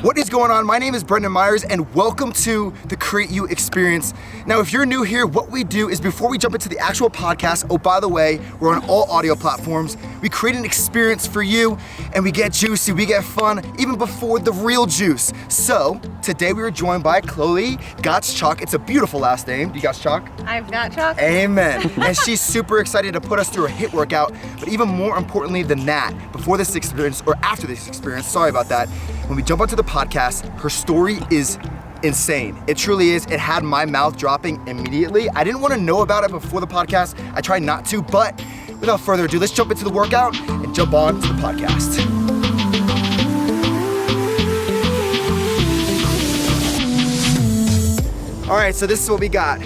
What is going on? My name is Brendan Meyers and welcome to the CreateU Experience. Now, if you're new here, what we do is before we jump into the actual podcast, oh, by the way, we're on all audio platforms. We create an experience for you and we get juicy, we get fun, even before the real juice. So, today we were joined by Chloe Gottschalk. It's a beautiful last name. Do you Gottschalk? I've Gottschalk. Amen. And she's super excited to put us through a HIIT workout, but even more importantly than that, before this experience or after this experience, sorry about that, when we jump onto the podcast, her story is insane. It truly is. It had my mouth dropping immediately. I didn't want to know about it before the podcast. I tried not to, but without further ado, let's jump into the workout and jump on to the podcast. All right, so this is what we got.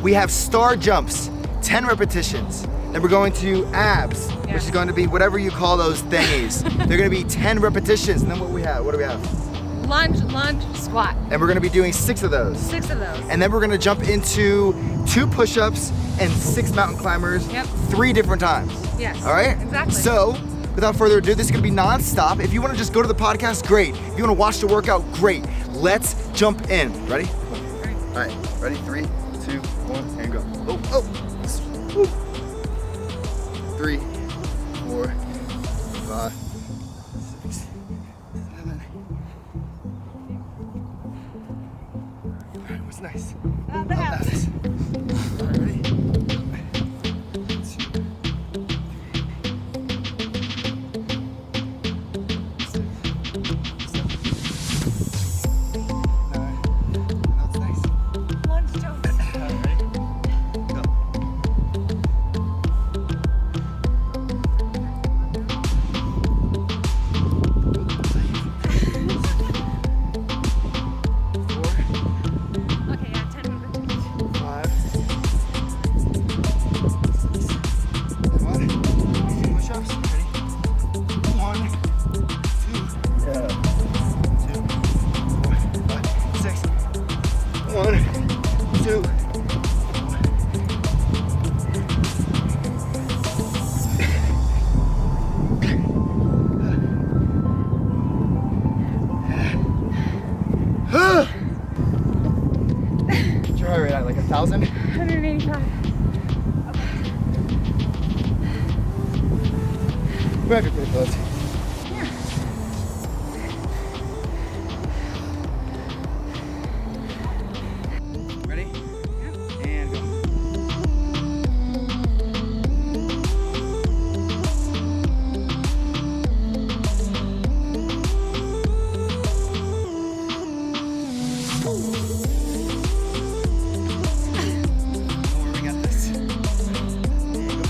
We have star jumps, 10 repetitions. Then we're going to abs, which is going to be whatever you call those thingies. They're going to be 10 repetitions. And then what do we have? Lunge, squat. And we're going to be doing 6 of those. 6 of those. And then we're going to jump into 2 push-ups and 6 mountain climbers, 3 different times. Yes. All right? Exactly. So, without further ado, this is going to be non-stop. If you want to just go to the podcast, great. If you want to watch the workout, great. Let's jump in. Ready? All right. Ready? 3, 2, 1, and go. Oh. 3, 4, 5, 6, 7. All right, what's nice? The abs. All right, ready? 2, 3, 6, 7, 9. That's nice. Lunge jumps. All right, ready? Go. Okay, yeah, 10 minutes. 5, 6, 7, push-ups. Ready? 1, 2, 4, 5, 6. 1, 2. What's your heart rate at? Like 1,000? 185. We might be pretty close. Yeah. Ready? And go. Don't worry, we got this. And go.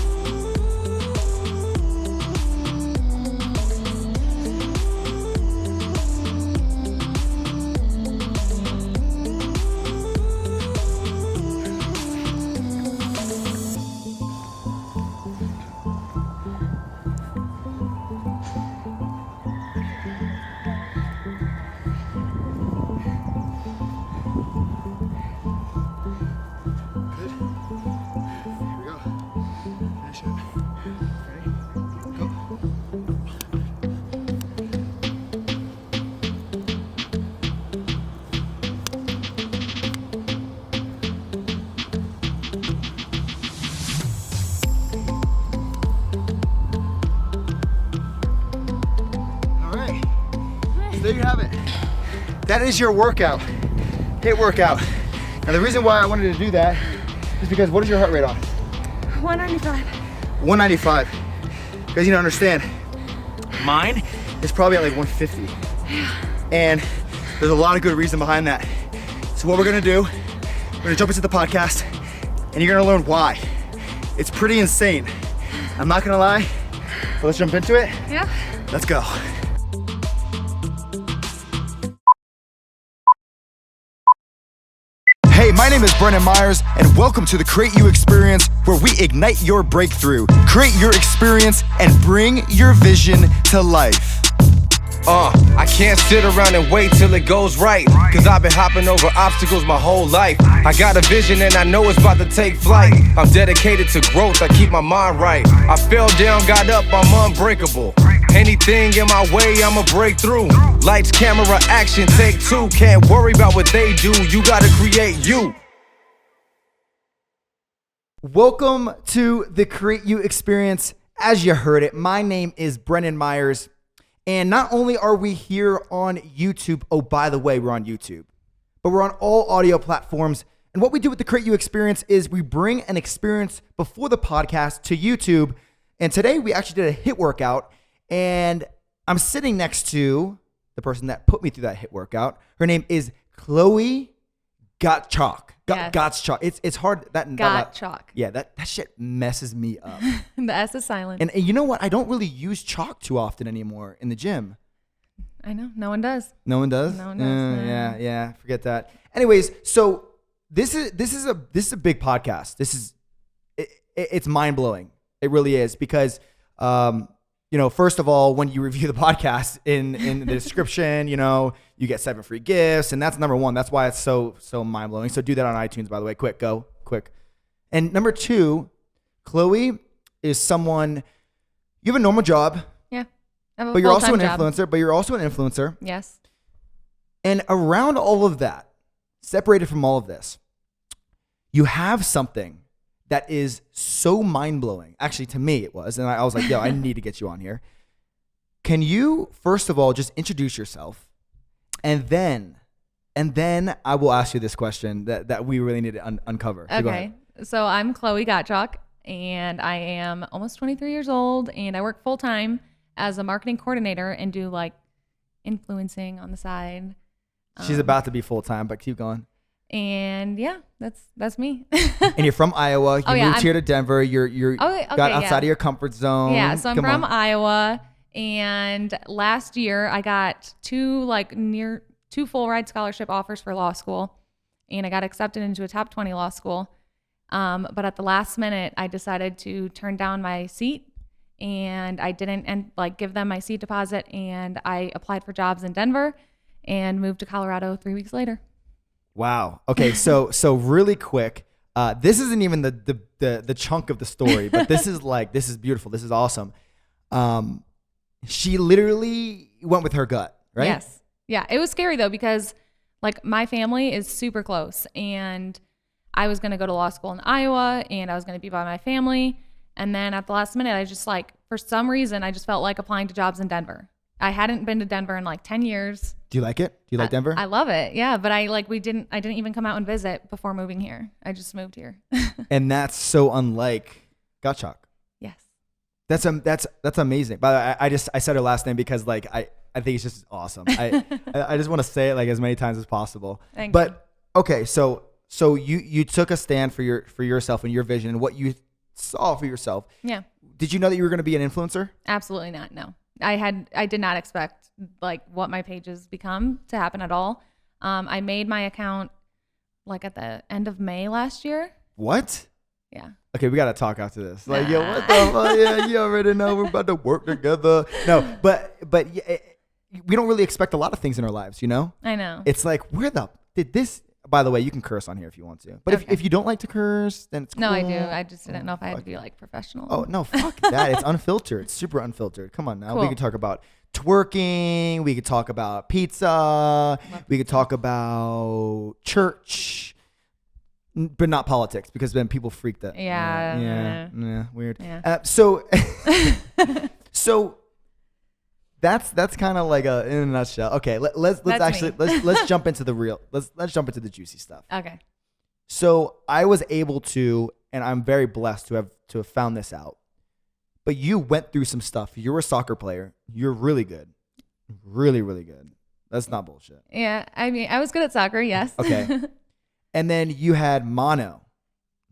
Good. Here we go. Finish it. Ready? Go. All right. So there you have it. That is your workout. HIIT workout. Now the reason why I wanted to do that is because what is your heart rate on? 195. 195. Because you don't understand, mine is probably at like 150. And there's a lot of good reason behind that. So what we're gonna do, we're gonna jump into the podcast and you're gonna learn why. It's pretty insane. I'm not gonna lie, but let's jump into it. Yeah. Let's go. Hey, my name is Brendan Meyers, and welcome to the CreateU Experience, where we ignite your breakthrough, create your experience, and bring your vision to life. I can't sit around and wait till it goes right, cause I've been hopping over obstacles my whole life. I got a vision and I know it's about to take flight. I'm dedicated to growth, I keep my mind right. I fell down, got up, I'm unbreakable. Anything in my way, I'ma break through. Lights, camera, action, take two. Can't worry about what they do, you gotta create you. Welcome to the CreateU experience. As you heard it, my name is Brendan Meyers. And not only are we here on YouTube, oh, by the way, we're on YouTube, but we're on all audio platforms. And what we do with the CreateU experience is we bring an experience before the podcast to YouTube. And today we actually did a HIIT workout. And I'm sitting next to the person that put me through that HIIT workout. Her name is Chloe Gottschalk. Yes. Gottschalk. It's hard. Gottschalk. Yeah, that shit messes me up. The S is silent. And you know what? I don't really use chalk too often anymore in the gym. I know. No one does. No one does? No one does. Yeah. Forget that. Anyways, so this is a big podcast. It's mind blowing. It really is because first of all, when you review the podcast in the description, you get 7 free gifts, and that's number one. That's why it's so mind blowing. So do that on iTunes, by the way. Quick. And number 2, Chloe is someone, you have a normal job. Yeah. I have a but you're also an full-time job. influencer. Yes. And around all of that, separated from all of this, you have something that is so mind-blowing. Actually, to me it was. And I was like, yo, I need to get you on here. Can you, first of all, just introduce yourself? And then I will ask you this question that we really need to uncover. So Okay. So I'm Chloe Gottschalk, and I am almost 23 years old, and I work full-time as a marketing coordinator and do like influencing on the side. She's about to be full-time, but keep going. And yeah, that's me. And you're from Iowa. You moved here to Denver. You're got outside of your comfort zone. Yeah, so I'm from Iowa, and last year I got 2 full ride scholarship offers for law school, and I got accepted into a top 20 law school. But at the last minute, I decided to turn down my seat, and I didn't give them my seat deposit, and I applied for jobs in Denver and moved to Colorado 3 weeks later. Wow. Okay. So really quick, this isn't even the chunk of the story, but this is beautiful. This is awesome. She literally went with her gut, right? Yes. Yeah. It was scary though, because my family is super close, and I was going to go to law school in Iowa, and I was going to be by my family. And then at the last minute, I just for some reason, I just felt like applying to jobs in Denver. I hadn't been to Denver in 10 years. Do you like it? Do you like Denver? I love it. Yeah. But I didn't even come out and visit before moving here. I just moved here. And that's so unlike Gottschalk. Yes. That's amazing. But I said her last name because I think it's just awesome. I just want to say it as many times as possible. Thank you. Okay, so you took a stand for yourself and your vision and what you saw for yourself. Yeah. Did you know that you were going to be an influencer? Absolutely not. No. I did not expect what my pages become to happen at all. I made my account at the end of May last year. What? Yeah. Okay, we got to talk after this. Yo, what the fuck? Yeah, you already know we're about to work together. No, but we don't really expect a lot of things in our lives, I know. It's where did this, by the way, you can curse on here if you want to. But okay. if you don't like to curse, then it's cool. No, I do. I just didn't know if I had to be professional. Oh, no, fuck that. It's unfiltered. It's super unfiltered. Come on now. Cool. We could talk about twerking. We could talk about pizza. We could talk about church. But not politics, because then people freak that. Yeah. Weird. Yeah. So that's kind of in a nutshell. Okay, let's jump into the real. Let's jump into the juicy stuff. Okay. So I was able to, and I'm very blessed to have found this out. But you went through some stuff. You're a soccer player. You're really good, really, really good. That's not bullshit. Yeah, I mean, I was good at soccer. Yes. Okay. And then you had mono.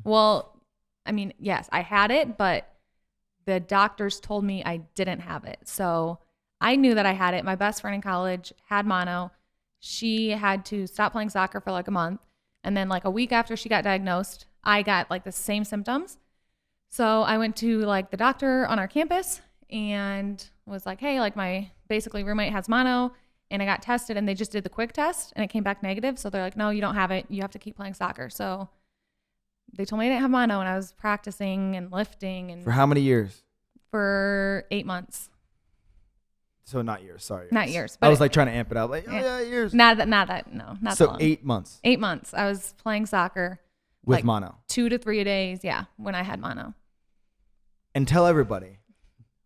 Well, I mean, yes, I had it, but the doctors told me I didn't have it. So I knew that I had it. My best friend in college had mono. She had to stop playing soccer for a month. And then a week after she got diagnosed, I got the same symptoms. So I went to the doctor on our campus and was like, hey, my basically roommate has mono, and I got tested, and they just did the quick test, and it came back negative. So they're like, no, you don't have it. You have to keep playing soccer. So they told me I didn't have mono, and I was practicing and lifting. And For how many years? For 8 months. So not years, sorry. Not years. I was like trying to amp it up. Like, years. Not that So long. 8 months. 8 months. I was playing soccer. With like mono. 2 to 3 days, yeah, when I had mono. And tell everybody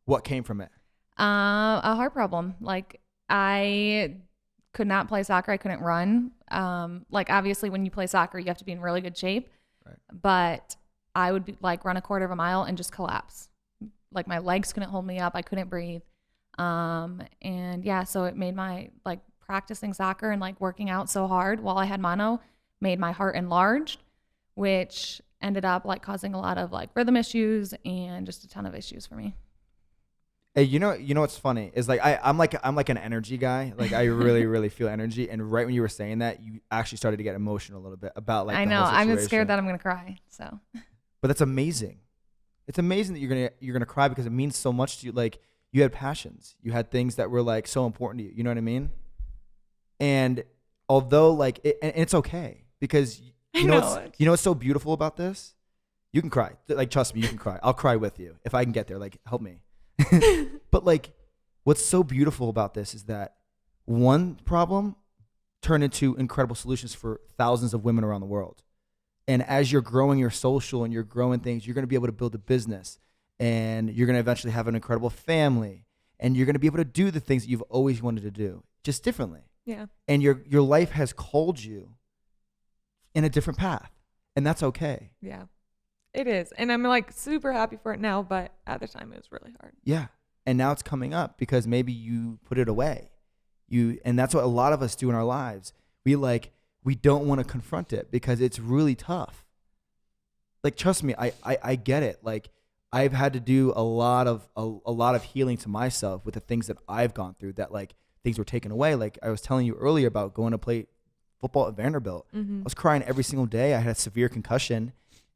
what came from it. A heart problem. Like, I could not play soccer. I couldn't run. Like, obviously, when you play soccer, you have to be in really good shape. Right. But I would like run a quarter of a mile and just collapse. Like, my legs couldn't hold me up. I couldn't breathe. And yeah, so it made my like practicing soccer and like working out so hard while I had mono made my heart enlarged, which ended up like causing a lot of like rhythm issues and just a ton of issues for me. Hey, you know what's funny is like I'm like an energy guy. Like I really really feel energy. And right when you were saying that, you actually started to get emotional a little bit about like. I the know. whole I'm situation. scared that I'm gonna cry. So. But that's amazing. It's amazing that you're gonna cry because it means so much to you. Like you had passions, you had things that were like so important to you. You know what I mean? And although like and it's okay because you know what's so beautiful about this. You can cry. Like trust me, you can cry. I'll cry with you if I can get there. Like help me. But like what's so beautiful about this is that one problem turned into incredible solutions for thousands of women around the world. And as you're growing your social and you're growing things, you're going to be able to build a business and you're going to eventually have an incredible family and you're going to be able to do the things that you've always wanted to do just differently. Yeah. And your life has called you in a different path, and that's okay. Yeah. It is. And I'm like super happy for it now, but at the time it was really hard. Yeah. And now it's coming up because maybe you put it away. And that's what a lot of us do in our lives. We don't want to confront it because it's really tough. Like, trust me, I get it. Like, I've had to do a lot of healing to myself with the things that I've gone through that like things were taken away. Like I was telling you earlier about going to play football at Vanderbilt. Mm-hmm. I was crying every single day. I had a severe concussion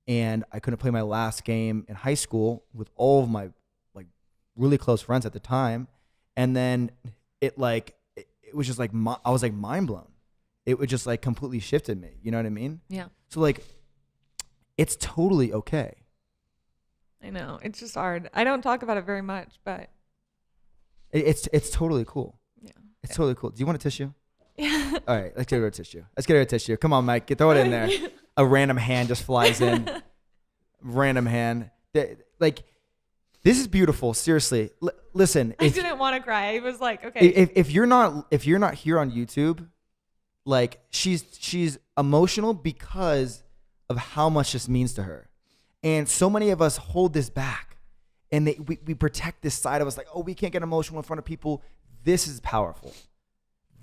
and I couldn't play my last game in high school with all of my like really close friends at the time. And then it was just like, I was like mind blown. It would just like completely shifted me. You know what I mean? Yeah. So like, it's totally okay. I know. It's just hard. I don't talk about it very much, but it's totally cool. yeah. It's totally cool. Do you want a tissue? Yeah. All right, let's get her a tissue. Come on, Mike, throw it in there. A random hand just flies in. Random hand. Like, this is beautiful. Seriously, listen. I didn't want to cry. I was like, okay. If you're not here on YouTube, like she's emotional because of how much this means to her, and so many of us hold this back, and we protect this side of us, like, oh, we can't get emotional in front of people. This is powerful.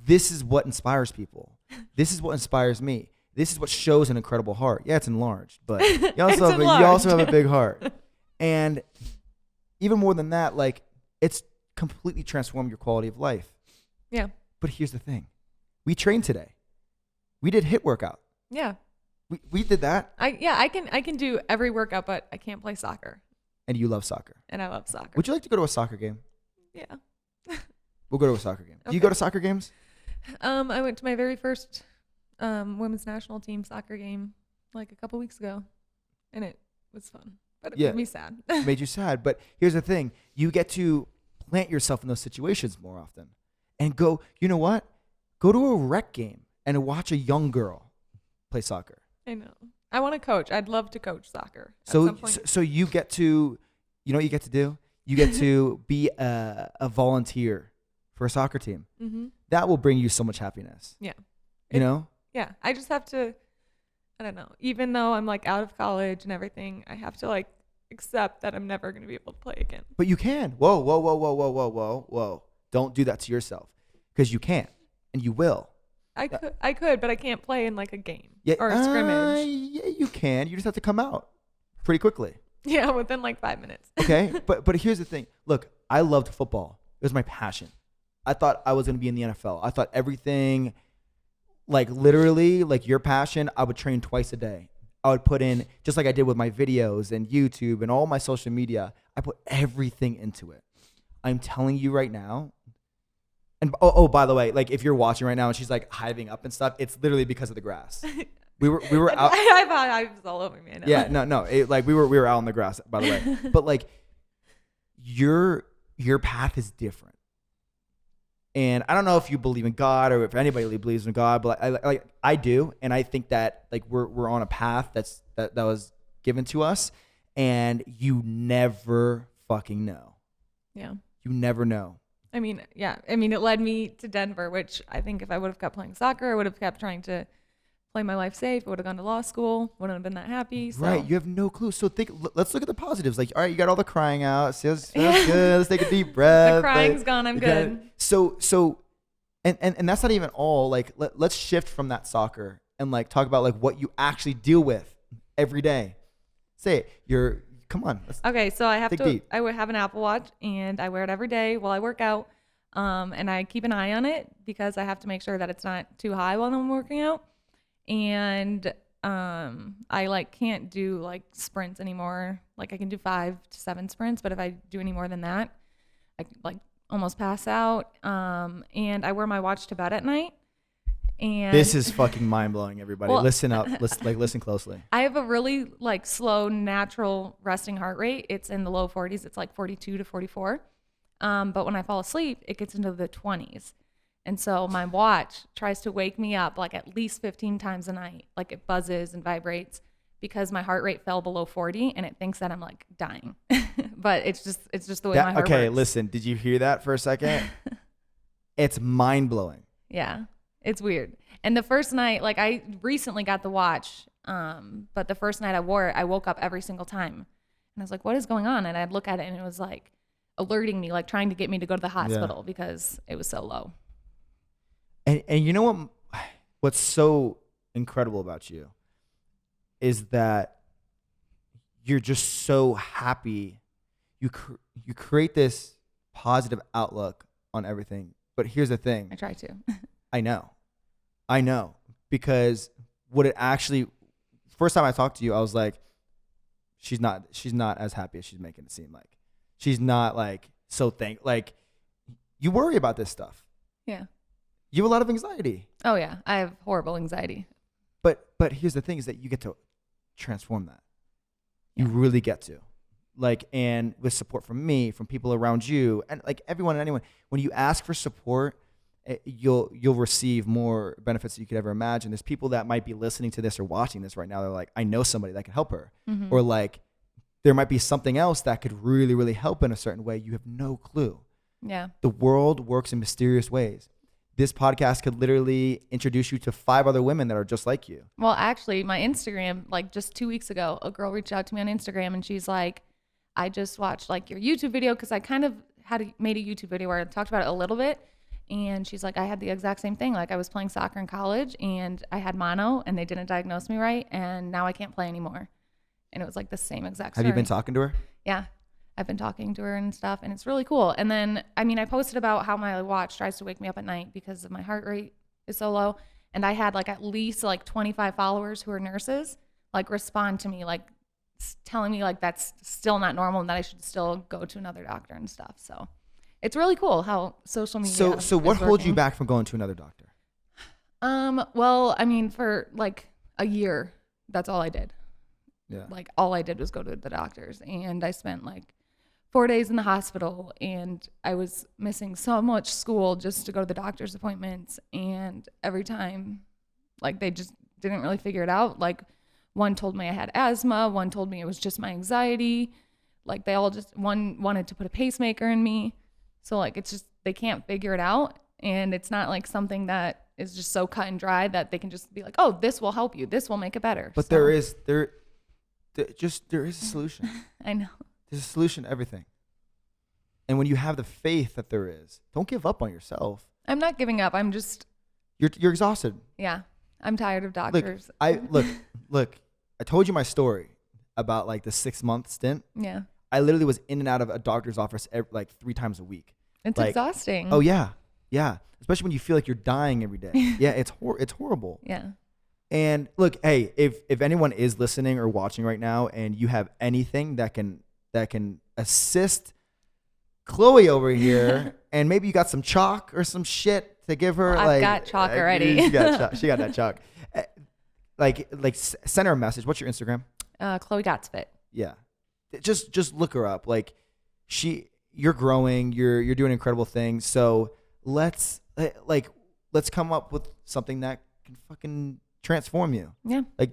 This is what inspires people. This is what inspires me. This is what shows an incredible heart. Yeah, it's enlarged, but you also have a big heart. And even more than that, like, it's completely transformed your quality of life. Yeah. But here's the thing. We trained today. We did HIIT workout. Yeah. We did that. I can do every workout, but I can't play soccer. And you love soccer. And I love soccer. Would you like to go to a soccer game? Yeah. We'll go to a soccer game. Do you Okay. go to soccer games? I went to my very first women's national team soccer game like a couple weeks ago, and it was fun, but it made me sad. It made you sad. But here's the thing. You get to plant yourself in those situations more often and go, you know what? Go to a rec game and watch a young girl play soccer. I know. I want to coach. I'd love to coach soccer. At So some point. so you get to, you know what you get to do? You get to be a volunteer for a soccer team. Mm-hmm. That will bring you so much happiness. Yeah. You know? Yeah. I just have to, I don't know, even though I'm like out of college and everything, I have to like accept that I'm never going to be able to play again. But you can. Whoa. Don't do that to yourself because you can and you will. I could, but I can't play in like a game Yeah, or a scrimmage. Yeah, you can. You just have to come out pretty quickly. Yeah, within like 5 minutes. Okay? but here's the thing. Look, I loved football. It was my passion. I thought I was going to be in the NFL. I thought everything, like literally, like your passion, I would train twice a day. I would put in, just like I did with my videos and YouTube and all my social media, I put everything into it. I'm telling you right now, And oh, by the way, like if you're watching right now and she's like hiving up and stuff, it's literally because of the grass. We were out. I thought I was all over me. I know. Yeah, no. Like we were out on the grass, by the way. But like your path is different. And I don't know if you believe in God or if anybody believes in God, but I do, and I think that like we're on a path that was given to us, and you never fucking know. Yeah. You never know. I mean, yeah. I mean, it led me to Denver, which I think if I would have kept playing soccer, I would have kept trying to play my life safe. I would have gone to law school. Wouldn't have been that happy. So. Right. You have no clue. So let's look at the positives. Like, all right, you got all the crying out. Feels good. Let's take a deep breath. The crying's gone. I'm good. So, and that's not even all. Like, let's shift from that soccer and like talk about like what you actually deal with every day. Say it. Come on. Okay, so I have dig to. deep. I would have an Apple Watch, and I wear it every day while I work out. And I keep an eye on it because I have to make sure that it's not too high while I'm working out. And I like can't do like sprints anymore. Like I can do 5 to 7 sprints, but if I do any more than that, I like almost pass out. And I wear my watch to bed at night. And This is fucking mind blowing, everybody. Well, Listen up. Listen closely. I have a really like slow, natural resting heart rate. It's in the low 40s. It's like 42 to 44. But when I fall asleep, it gets into the 20s. And so my watch tries to wake me up like at least 15 times a night. Like it buzzes and vibrates because my heart rate fell below 40 and it thinks that I'm like dying. But it's just the way my heart works. Listen, did you hear that for a second? It's mind blowing. Yeah, it's weird. And the first night, like I recently got the watch, but the first night I wore it, I woke up every single time. And I was like, what is going on? And I'd look at it and it was like alerting me, like trying to get me to go to the hospital because it was so low. And you know what's so incredible about you is that you're just so happy. You create this positive outlook on everything. But here's the thing. I try to. I know. Because what it actually, first time I talked to you, I was like, she's not as happy as she's making it seem like. She's not like like you worry about this stuff. Yeah. You have a lot of anxiety. Oh yeah, I have horrible anxiety. But here's the thing is that you get to transform that. You really get to. Like, and with support from me, from people around you, and like everyone and anyone, when you ask for support, you'll receive more benefits than you could ever imagine. There's people that might be listening to this or watching this right now. They're like, I know somebody that can help her. Mm-hmm. Or like, there might be something else that could really, really help in a certain way. You have no clue. Yeah. The world works in mysterious ways. This podcast could literally introduce you to 5 other women that are just like you. Well, actually, my Instagram, like just 2 weeks ago, a girl reached out to me on Instagram and she's like, I just watched like your YouTube video because I kind of made a YouTube video where I talked about it a little bit. And she's like, I had the exact same thing. Like I was playing soccer in college and I had mono and they didn't diagnose me right. And now I can't play anymore. And it was like the same exact story. Have you been talking to her? Yeah. I've been talking to her and stuff, and it's really cool. And then, I mean, I posted about how my watch tries to wake me up at night because of my heart rate is so low. And I had like at least like 25 followers who are nurses, like respond to me, like telling me like that's still not normal and that I should still go to another doctor and stuff. So it's really cool how social media. So what holds you back from going to another doctor? Well, I mean, for like a year, that's all I did. Yeah. Like all I did was go to the doctors, and I spent like 4 days in the hospital, and I was missing so much school just to go to the doctor's appointments. And every time, like they just didn't really figure it out. Like one told me I had asthma, one told me it was just my anxiety. Like they all just, one wanted to put a pacemaker in me. So like, it's just, they can't figure it out. And it's not like something that is just so cut and dry that they can just be like, oh, this will help you. This will make it better. But so, there is a solution. I know. There's a solution to everything. And when you have the faith that there is, don't give up on yourself. I'm not giving up. I'm just, You're exhausted. yeah, I'm tired of doctors. Look, I told you my story about like the 6-month stint. Yeah. I literally was in and out of a doctor's office like 3 times a week. It's like, exhausting. Oh yeah. Especially when you feel like you're dying every day. Yeah, it's horrible. Yeah. And look, hey, if anyone is listening or watching right now, and you have anything that can assist Chloe over here and maybe you got some chalk or some shit to give her. I've got chalk already. She got chalk. She got that chalk. Send her a message. What's your Instagram? Chloe Gottschalk. Yeah, just look her up. Like, you're growing. You're doing incredible things. So let's come up with something that can fucking transform you. Yeah. Like,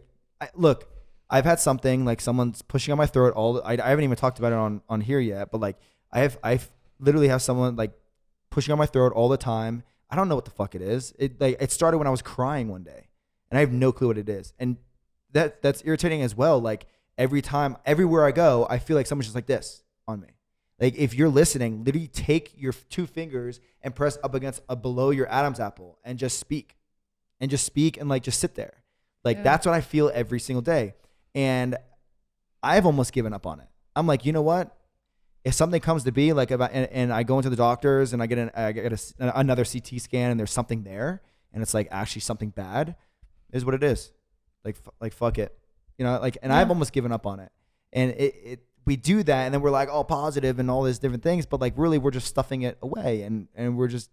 look, I've had something like someone's pushing on my throat. I haven't even talked about it on here yet, but like I've literally have someone like pushing on my throat all the time. I don't know what the fuck it is. It started when I was crying one day, and I have no clue what it is, and that's irritating as well. Like, everywhere I go, I feel like someone's just like this on me. Like, if you're listening, literally take your 2 fingers and press up against below your Adam's apple and just speak, and like just sit there. Like, that's what I feel every single day. And I've almost given up on it. I'm like, you know what? If something comes to be like and I go into the doctors and I get another CT scan and there's something there and it's like actually something bad, is what it is. Like fuck it, you know. Like, and I've almost given up on it. And we do that and then we're like all positive and all these different things, but like really we're just stuffing it away and we're just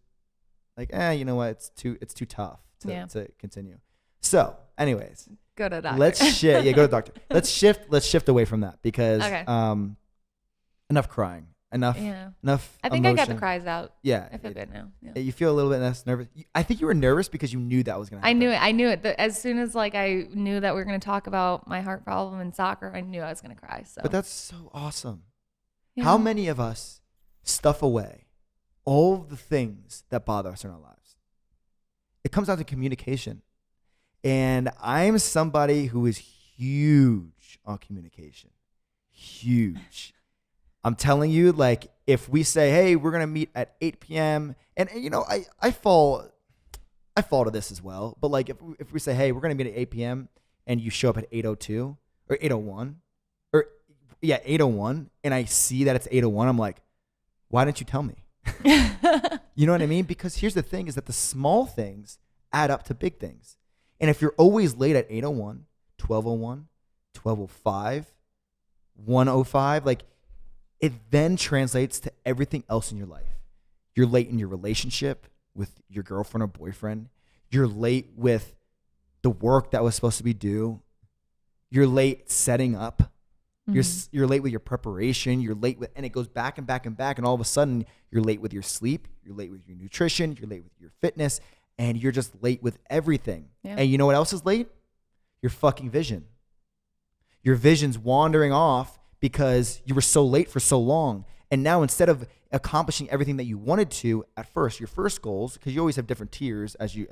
like, you know what? It's too tough to continue. So, anyways. Go to the doctor. Let's shift. Yeah, go to the doctor. Let's shift away from that because enough crying. Enough. I think emotion. I got the cries out. Yeah. I feel good now. Yeah. You feel a little bit less nervous. I think you were nervous because you knew that was going to happen. I knew it. As soon as like I knew that we were going to talk about my heart problem in soccer, I knew I was going to cry. So. But that's so awesome. Yeah. How many of us stuff away all of the things that bother us in our lives? It comes down to communication. And I'm somebody who is huge on communication. Huge. I'm telling you, like, if we say, hey, we're going to meet at 8 p.m. And you know, I fall to this as well. But like, if we say, hey, we're going to meet at 8 p.m. and you show up at 8:02 or 8:01 or 8:01 and I see that it's 8:01, I'm like, why didn't you tell me? You know what I mean? Because here's the thing is that the small things add up to big things. And if you're always late at 8:01, 12:01, 12:05, 1:05, like, it then translates to everything else in your life. You're late in your relationship with your girlfriend or boyfriend. You're late with the work that was supposed to be due. You're late setting up. Mm-hmm. You're late with your preparation. You're late with, and it goes back and back and back. And all of a sudden, you're late with your sleep. You're late with your nutrition. You're late with your fitness. And you're just late with everything. Yeah. And you know what else is late? Your fucking vision. Your vision's wandering off because you were so late for so long. And now instead of accomplishing everything that you wanted to at first, your first goals, because you always have different tiers as you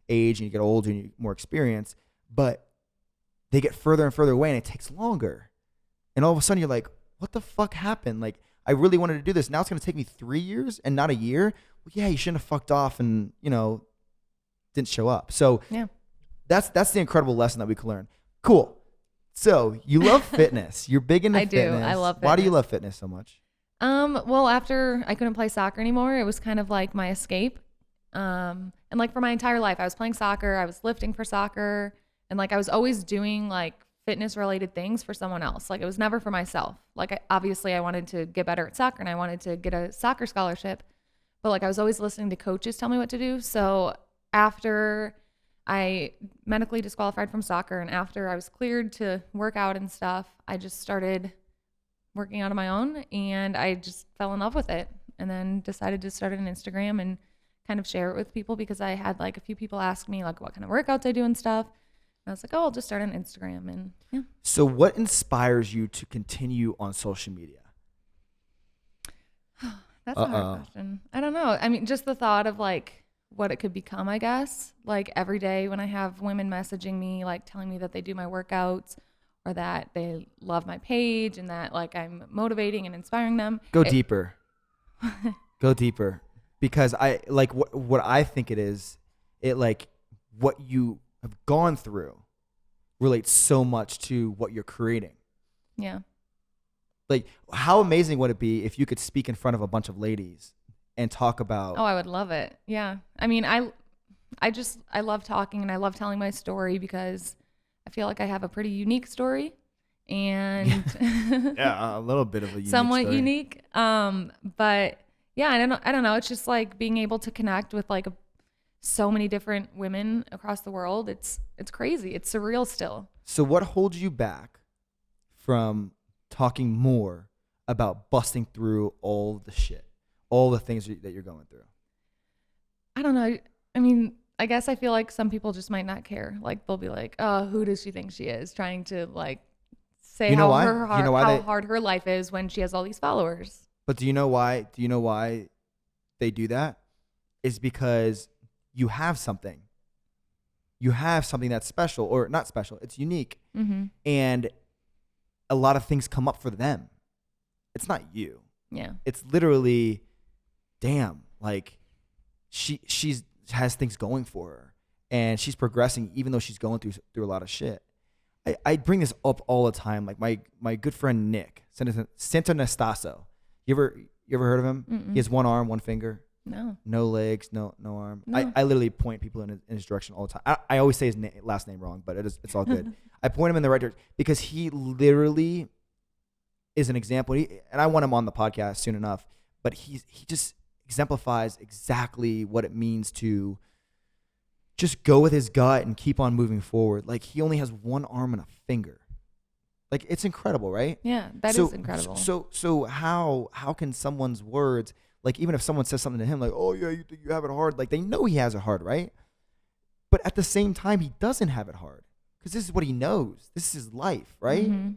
age and you get older and you get more experience, but they get further and further away and it takes longer. And all of a sudden you're like, what the fuck happened? Like, I really wanted to do this. Now it's going to take me 3 years and not a year. Well, yeah, you shouldn't have fucked off and, you know, didn't show up. So that's the incredible lesson that we can learn. Cool. So you love fitness. You're big into fitness. I love fitness. Why do you love fitness so much? Well, after I couldn't play soccer anymore, it was kind of like my escape. And like for my entire life, I was playing soccer. I was lifting for soccer. And like I was always doing like fitness related things for someone else. Like it was never for myself. Like obviously I wanted to get better at soccer and I wanted to get a soccer scholarship. But like I was always listening to coaches tell me what to do. So after I medically disqualified from soccer and after I was cleared to work out and stuff, I just started working out on my own and I just fell in love with it and then decided to start an Instagram and kind of share it with people because I had like a few people ask me like what kind of workouts I do and stuff. And I was like, oh, I'll just start an Instagram and yeah. So what inspires you to continue on social media? That's a hard question. I don't know. I mean, just the thought of like what it could become, I guess. Like every day when I have women messaging me, like telling me that they do my workouts or that they love my page and that like I'm motivating and inspiring them. Go deeper. Go deeper. Because I like what I think it is, it like what you have gone through relates so much to what you're creating. Yeah. Like how amazing would it be if you could speak in front of a bunch of ladies and talk about... Oh, I would love it. Yeah. I mean, I love talking and I love telling my story because I feel like I have a pretty unique story and yeah, a little bit of a unique somewhat story. unique. But Yeah, I don't know. It's just like being able to connect with like so many different women across the world. It's crazy. It's surreal still. So what holds you back from talking more about busting through all the shit, all the things that you're going through? I don't know. I mean, I guess I feel like some people just might not care. Like they'll be like, "Oh, who does she think she is?" Trying to like say You know how why? her You know why how hard her life is when she has all these followers. But do you know why? Do you know why they do that? It's because you have something. You have something that's special, or not special. It's unique, and a lot of things come up for them. It's not you. Yeah. It's literally, damn, like she has things going for her, and she's progressing even though she's going through a lot of shit. I bring this up all the time. Like my good friend Nick Santonastasso. You ever heard of him? Mm-mm. He has one arm, one finger, No. legs, no arm. No. I literally point people in his direction all the time. I always say his last name wrong, but it's all good. I point him in the right direction because he literally is an example. And I want him on the podcast soon enough. But he just exemplifies exactly what it means to just go with his gut and keep on moving forward. Like he only has one arm and a finger. Like it's incredible, right? Yeah, that is incredible. So how can someone's words, like even if someone says something to him like, "Oh yeah, you think you have it hard," like they know he has it hard, right? But at the same time, he doesn't have it hard because this is what he knows. This is his life, right? Mm-hmm.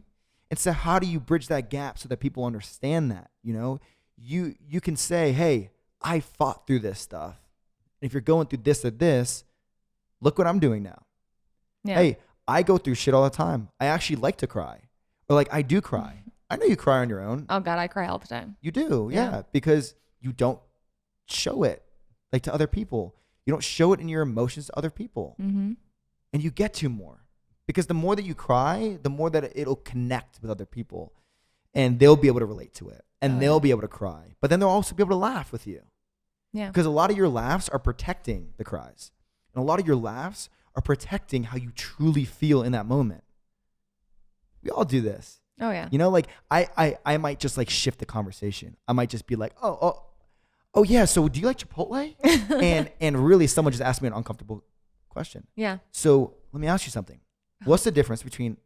And so how do you bridge that gap so that people understand that? You know, you can say, "Hey, I fought through this stuff. And if you're going through this or this, look what I'm doing now." Yeah. Hey, I go through shit all the time. I actually like to cry. Or like I do cry. I know you cry on your own. Oh God, I cry all the time. You do, Yeah. yeah, because you don't show it like to other people. You don't show it in your emotions to other people. Mm-hmm. And you get to more. Because the more that you cry, the more that it'll connect with other people. And they'll be able to relate to it. And they'll be able to cry. But then they'll also be able to laugh with you. Yeah. Because a lot of your laughs are protecting the cries. And a lot of your laughs are protecting how you truly feel in that moment. We all do this. Oh yeah. You know, like I might just like shift the conversation. I might just be like, oh yeah, so do you like Chipotle? and really someone just asked me an uncomfortable question. Yeah. So let me ask you something. What's the difference between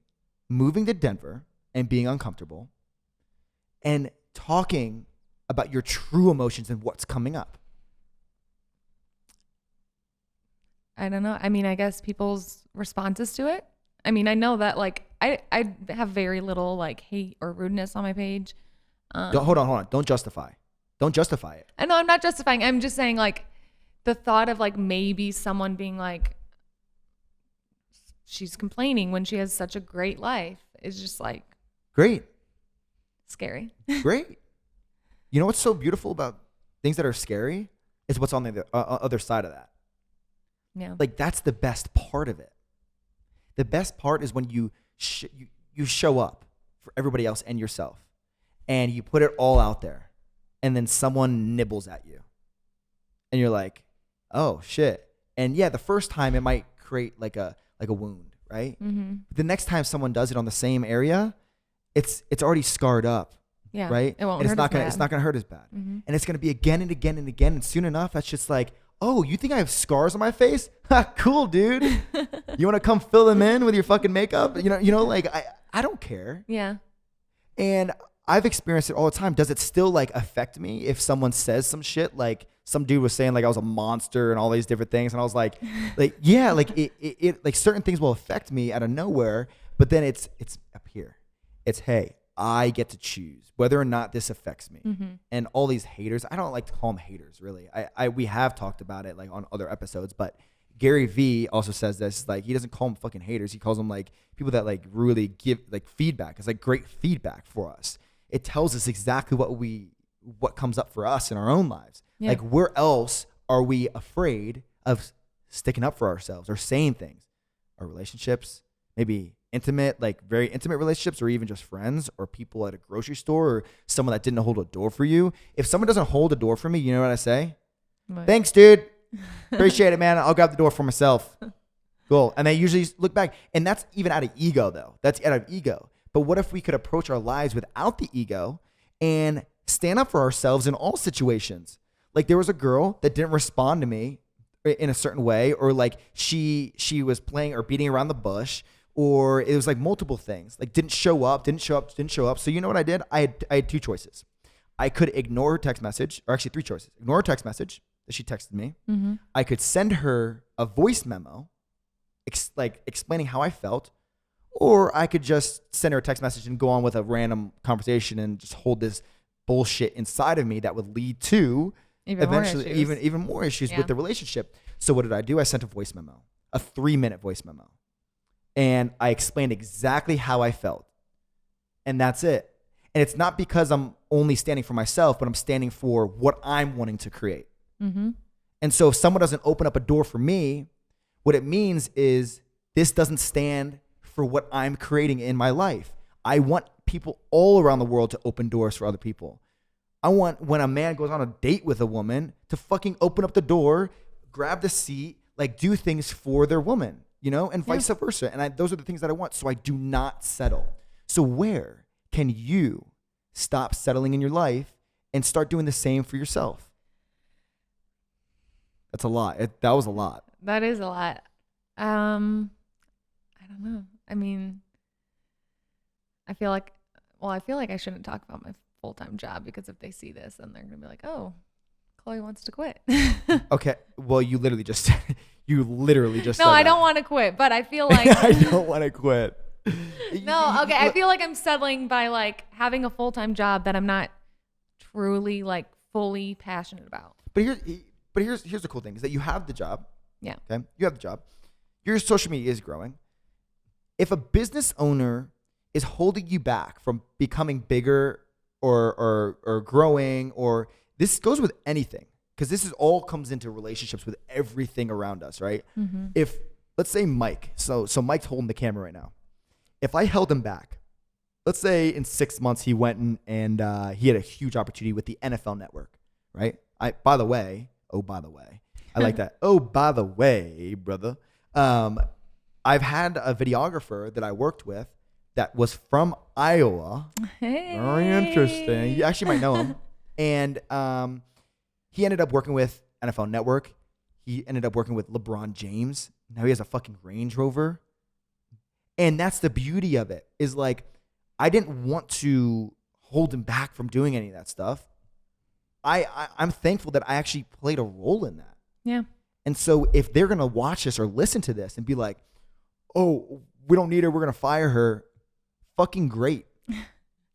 moving to Denver and being uncomfortable and talking about your true emotions and what's coming up? I don't know. I mean, I guess people's responses to it. I mean, I know that like I have very little like hate or rudeness on my page. Hold on. Don't justify it. I know I'm not justifying. I'm just saying like the thought of like maybe someone being like she's complaining when she has such a great life is just like Great. scary. Great. You know what's so beautiful about things that are scary is what's on the other side of that. Yeah. Like that's the best part of it. The best part is when you show up for everybody else and yourself, and you put it all out there, and then someone nibbles at you, and you're like, "Oh shit!" And yeah, the first time it might create like a wound, right? Mm-hmm. The next time someone does it on the same area, it's already scarred up, Yeah. right? It won't and hurt it's not gonna hurt as bad, Mm-hmm. and it's gonna be again and again and again, and soon enough, that's just like, "Oh, you think I have scars on my face? Ha, cool, dude. You want to come fill them in with your fucking makeup? You know, like I don't care." Yeah. And I've experienced it all the time. Does it still like affect me if someone says some shit? Like some dude was saying like I was a monster and all these different things, and I was like yeah, like it like certain things will affect me out of nowhere, but then it's up here. It's, hey, I get to choose whether or not this affects me. Mm-hmm. And all these haters, I don't like to call them haters, really. We have talked about it like on other episodes, but Gary Vee also says this, like he doesn't call them fucking haters. He calls them like people that like really give like feedback. It's like great feedback for us. It tells us exactly what comes up for us in our own lives. Yeah. Like where else are we afraid of sticking up for ourselves or saying things? Our relationships, maybe intimate, like very intimate relationships, or even just friends or people at a grocery store or someone that didn't hold a door for you. If someone doesn't hold a door for me, you know what I say? What? Thanks, dude. Appreciate it, man. I'll grab the door for myself. Cool. And they usually look back. And that's even out of ego, though. That's out of ego. But what if we could approach our lives without the ego and stand up for ourselves in all situations. Like there was a girl that didn't respond to me in a certain way, or like she was playing or beating around the bush, or it was like multiple things, like didn't show up. So you know what I did? I had two choices. I could ignore her text message, or actually three choices. Ignore her text message that she texted me. Mm-hmm. I could send her a voice memo, like explaining how I felt, or I could just send her a text message and go on with a random conversation and just hold this bullshit inside of me that would lead to eventually even more issues with the relationship. So what did I do? I sent a voice memo, a 3-minute voice memo. And I explained exactly how I felt. And that's it. And it's not because I'm only standing for myself, but I'm standing for what I'm wanting to create. Mm-hmm. And so if someone doesn't open up a door for me, what it means is this doesn't stand for what I'm creating in my life. I want people all around the world to open doors for other people. I want when a man goes on a date with a woman to fucking open up the door, grab the seat, like do things for their woman, you know, and vice versa. And those are the things that I want. So I do not settle. So where can you stop settling in your life and start doing the same for yourself? That's a lot. That was a lot. That is a lot. I don't know. I mean, I feel like I shouldn't talk about my full-time job, because if they see this, then they're going to be like, oh, Chloe wants to quit. Okay. Well, you literally just said No, I don't want to quit, but I feel like I don't want to quit. No, okay. I feel like I'm settling by like having a full-time job that I'm not truly like fully passionate about. But here's the cool thing is that you have the job. Yeah. Okay. You have the job. Your social media is growing. If a business owner is holding you back from becoming bigger or growing, or this goes with anything, because this is all comes into relationships with everything around us, right? Mm-hmm. If let's say Mike, so Mike's holding the camera right now. If I held him back, let's say in 6 months he went and he had a huge opportunity with the NFL Network, right? By the way, I like that. Oh, by the way, brother, I've had a videographer that I worked with that was from Iowa. Hey. Very interesting. You actually might know him. And he ended up working with NFL Network. He ended up working with LeBron James. Now he has a fucking Range Rover. And that's the beauty of it, is like, I didn't want to hold him back from doing any of that stuff. I'm thankful that I actually played a role in that. Yeah. And so if they're going to watch this or listen to this and be like, oh, we don't need her, we're going to fire her, fucking great.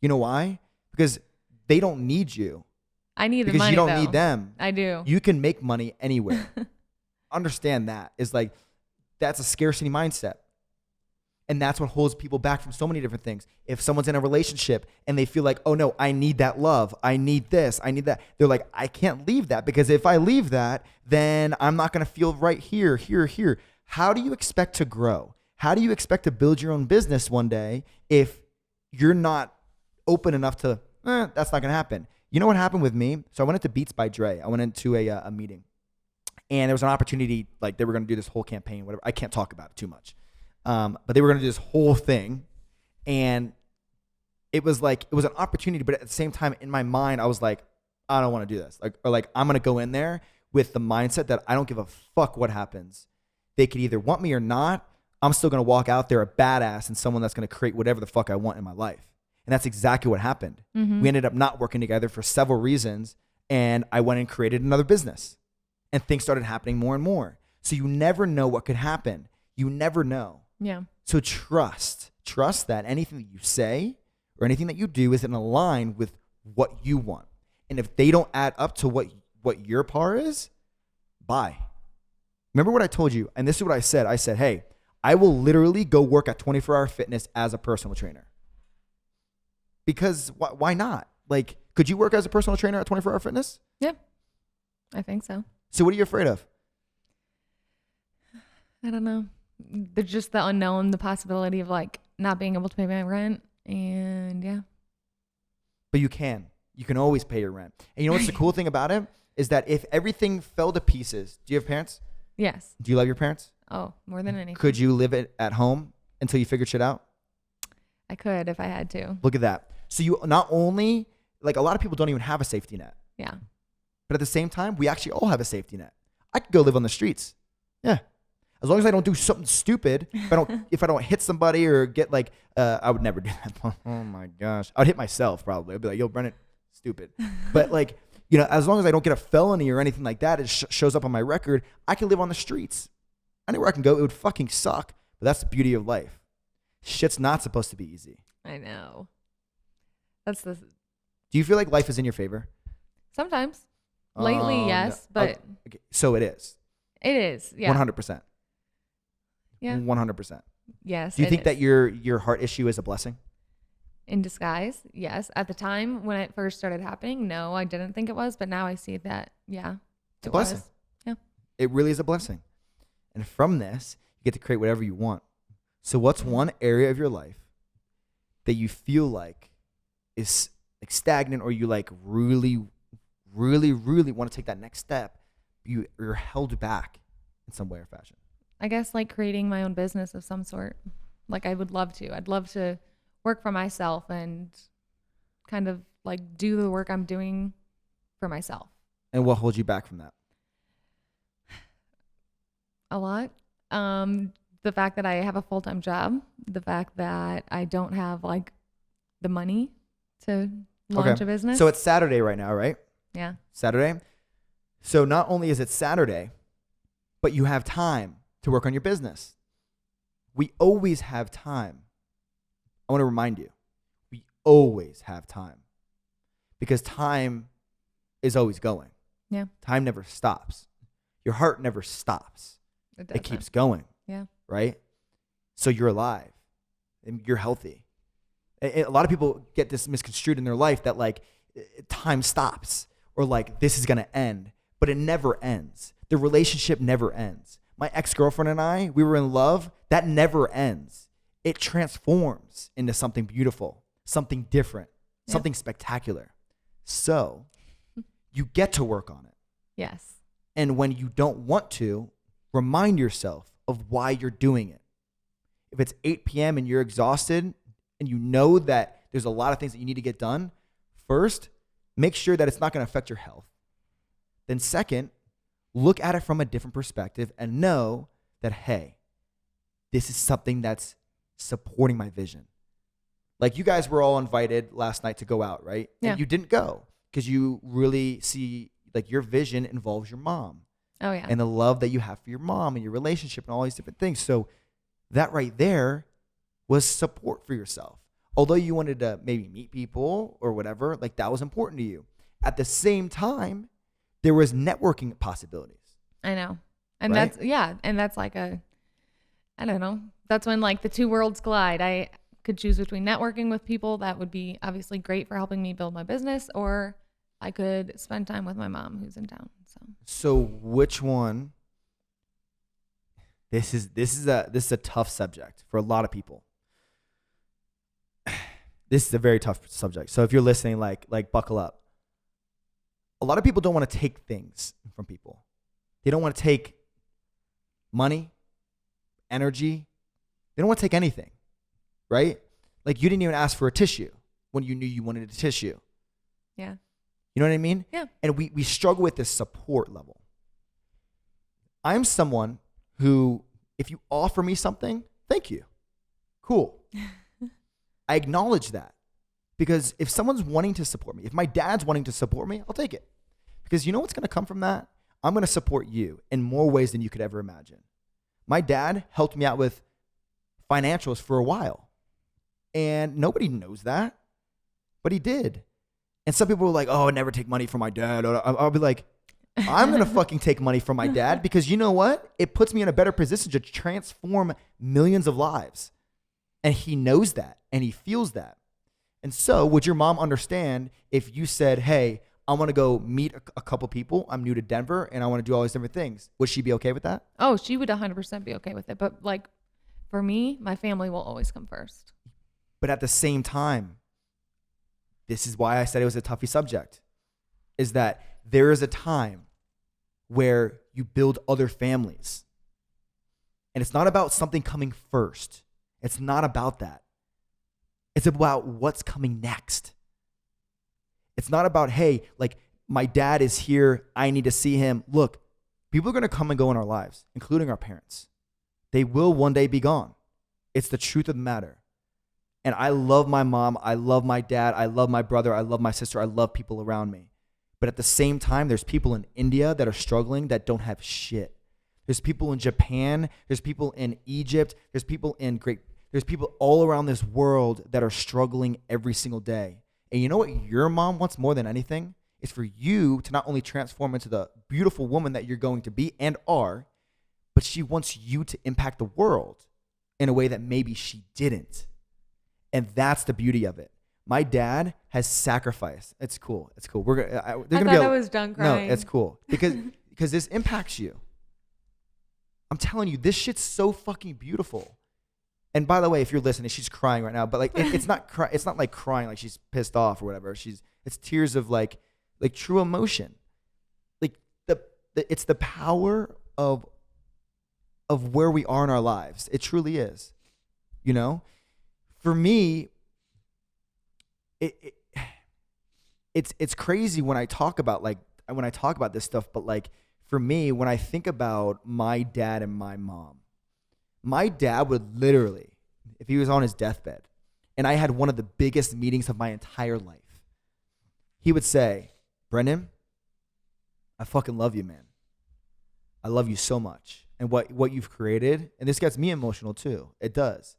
You know why? Because they don't need you. I need the because money, you don't though. need them. I do. You can make money anywhere. Understand that. Is like, that's a scarcity mindset. And that's what holds people back from so many different things. If someone's in a relationship and they feel like, oh no, I need that love, I need this, I need that. They're like, I can't leave that, because if I leave that, then I'm not going to feel right here. How do you expect to grow? How do you expect to build your own business one day if you're not open enough to, that's not going to happen. You know what happened with me? So I went into Beats by Dre. I went into a meeting, and there was an opportunity, like they were going to do this whole campaign, whatever. I can't talk about it too much. But they were going to do this whole thing, and it was an opportunity, but at the same time in my mind, I was like, I don't want to do this. Like I'm going to go in there with the mindset that I don't give a fuck what happens. They could either want me or not. I'm still going to walk out there a badass and someone that's going to create whatever the fuck I want in my life. And that's exactly what happened. Mm-hmm. We ended up not working together for several reasons, and I went and created another business, and things started happening more and more. So you never know what could happen. You never know. Yeah. So trust that anything that you say or anything that you do is in line with what you want. And if they don't add up to what your par is, bye. Remember what I told you, and this is what I said. I said, hey, I will literally go work at 24 Hour Fitness as a personal trainer. Because why not? Like, could you work as a personal trainer at 24 Hour Fitness? Yeah, I think so. So what are you afraid of? I don't know. There's just the unknown, the possibility of like not being able to pay my rent, and yeah. But you can always pay your rent. And you know what's the cool thing about it is that if everything fell to pieces, do you have parents? Yes. Do you love your parents? Oh, more than anything. Could you live it at home until you figured shit out? I could if I had to. Look at that. So you not only like a lot of people don't even have a safety net. Yeah. But at the same time, we actually all have a safety net. I could go live on the streets. Yeah. As long as I don't do something stupid, if I don't hit somebody or get like, I would never do that. Oh my gosh. I would hit myself probably. I'd be like, yo, Brendan, stupid. But like, you know, as long as I don't get a felony or anything like that, it shows up on my record, I can live on the streets. Anywhere I can go, it would fucking suck. But that's the beauty of life. Shit's not supposed to be easy. I know. That's the Do you feel like life is in your favor? sometimes. Lately, yes, no. but Okay. So it is. it is. Yeah. 100%. Yeah. 100%. Yes. Do you it think is. that your heart issue is a blessing? In disguise? Yes. At the time when it first started happening, no, I didn't think it was, but now I see that, yeah, It's a blessing. was. Yeah. It really is a blessing. And from this, you get to create whatever you want. So what's one area of your life that you feel like is like stagnant, or you like really want to take that next step, you're held back in some way or fashion? I guess like creating my own business of some sort. Like I would love to. I'd love to work for myself and kind of like do the work I'm doing for myself. And what holds you back from that? A lot. The fact that I have a full-time job, the fact that I don't have like the money to launch a business. So it's Saturday right now, right? Yeah. Saturday. So not only is it Saturday, but you have time to work on your business. We always have time. I want to remind you, we always have time, because time is always going. Yeah. Time never stops. Your heart never stops. It keeps going. Yeah. Right? So you're alive and you're healthy. A lot of people get this misconstrued in their life that like time stops, or like this is going to end, but it never ends. The relationship never ends. My ex-girlfriend and I, we were in love. That never ends. It transforms into something beautiful, something different, something spectacular. So you get to work on it. Yes. And when you don't want to, remind yourself of why you're doing it. If it's 8 p.m. and you're exhausted and you know that there's a lot of things that you need to get done, first, make sure that it's not going to affect your health. Then second, look at it from a different perspective and know that, hey, this is something that's supporting my vision. Like you guys were all invited last night to go out, right? Yeah. And you didn't go because you really see like your vision involves your mom. Oh yeah. And the love that you have for your mom and your relationship and all these different things. So that right there was support for yourself. Although you wanted to maybe meet people or whatever, like that was important to you. At the same time, there was networking possibilities. I know. And Right? that's like I don't know. That's when like the two worlds collide. I could choose between networking with people that would be obviously great for helping me build my business, or I could spend time with my mom who's in town. So which one? This is a tough subject for a lot of people. This is a very tough subject. So if you're listening, like buckle up. A lot of people don't want to take things from people. They don't want to take money, energy. They don't want to take anything, right? Like you didn't even ask for a tissue when you knew you wanted a tissue. Yeah. You know what I mean? Yeah. And we struggle with this support level. I'm someone who, if you offer me something, thank you. Cool. I acknowledge that. Because if someone's wanting to support me, if my dad's wanting to support me, I'll take it. Because you know what's going to come from that? I'm going to support you in more ways than you could ever imagine. My dad helped me out with financials for a while. And nobody knows that. But he did. And some people were like, oh, I never take money from my dad. I'll be like, I'm going to fucking take money from my dad, because you know what? It puts me in a better position to transform millions of lives. And he knows that and he feels that. And so would your mom understand if you said, hey, I want to go meet a couple people. I'm new to Denver and I want to do all these different things. Would she be okay with that? Oh, she would 100% be okay with it. But like for me, my family will always come first. But at the same time, this is why I said it was a toughie subject, is that there is a time where you build other families. And it's not about something coming first. It's not about that. It's about what's coming next. It's not about, hey, like my dad is here, I need to see him. Look, people are going to come and go in our lives, including our parents. They will one day be gone. It's the truth of the matter. And I love my mom, I love my dad, I love my brother, I love my sister, I love people around me. But at the same time, there's people in India that are struggling that don't have shit. There's people in Japan, there's people in Egypt, there's people all around this world that are struggling every single day. And you know what your mom wants more than anything? Is for you to not only transform into the beautiful woman that you're going to be and are, but she wants you to impact the world in a way that maybe she didn't. And that's the beauty of it. My dad has sacrificed. It's cool. It's cool. I thought I was done crying. No, it's cool because this impacts you. I'm telling you, this shit's so fucking beautiful. And by the way, if you're listening, she's crying right now. But like, it's not like crying like she's pissed off or whatever. It's tears of like true emotion. Like it's the power of where we are in our lives. It truly is. You know, for me, it's crazy when I talk about this stuff. But like for me, when I think about my dad and my mom. My dad would literally, if he was on his deathbed, and I had one of the biggest meetings of my entire life, he would say, Brendan, I fucking love you, man. I love you so much. And what you've created, and this gets me emotional too. It does.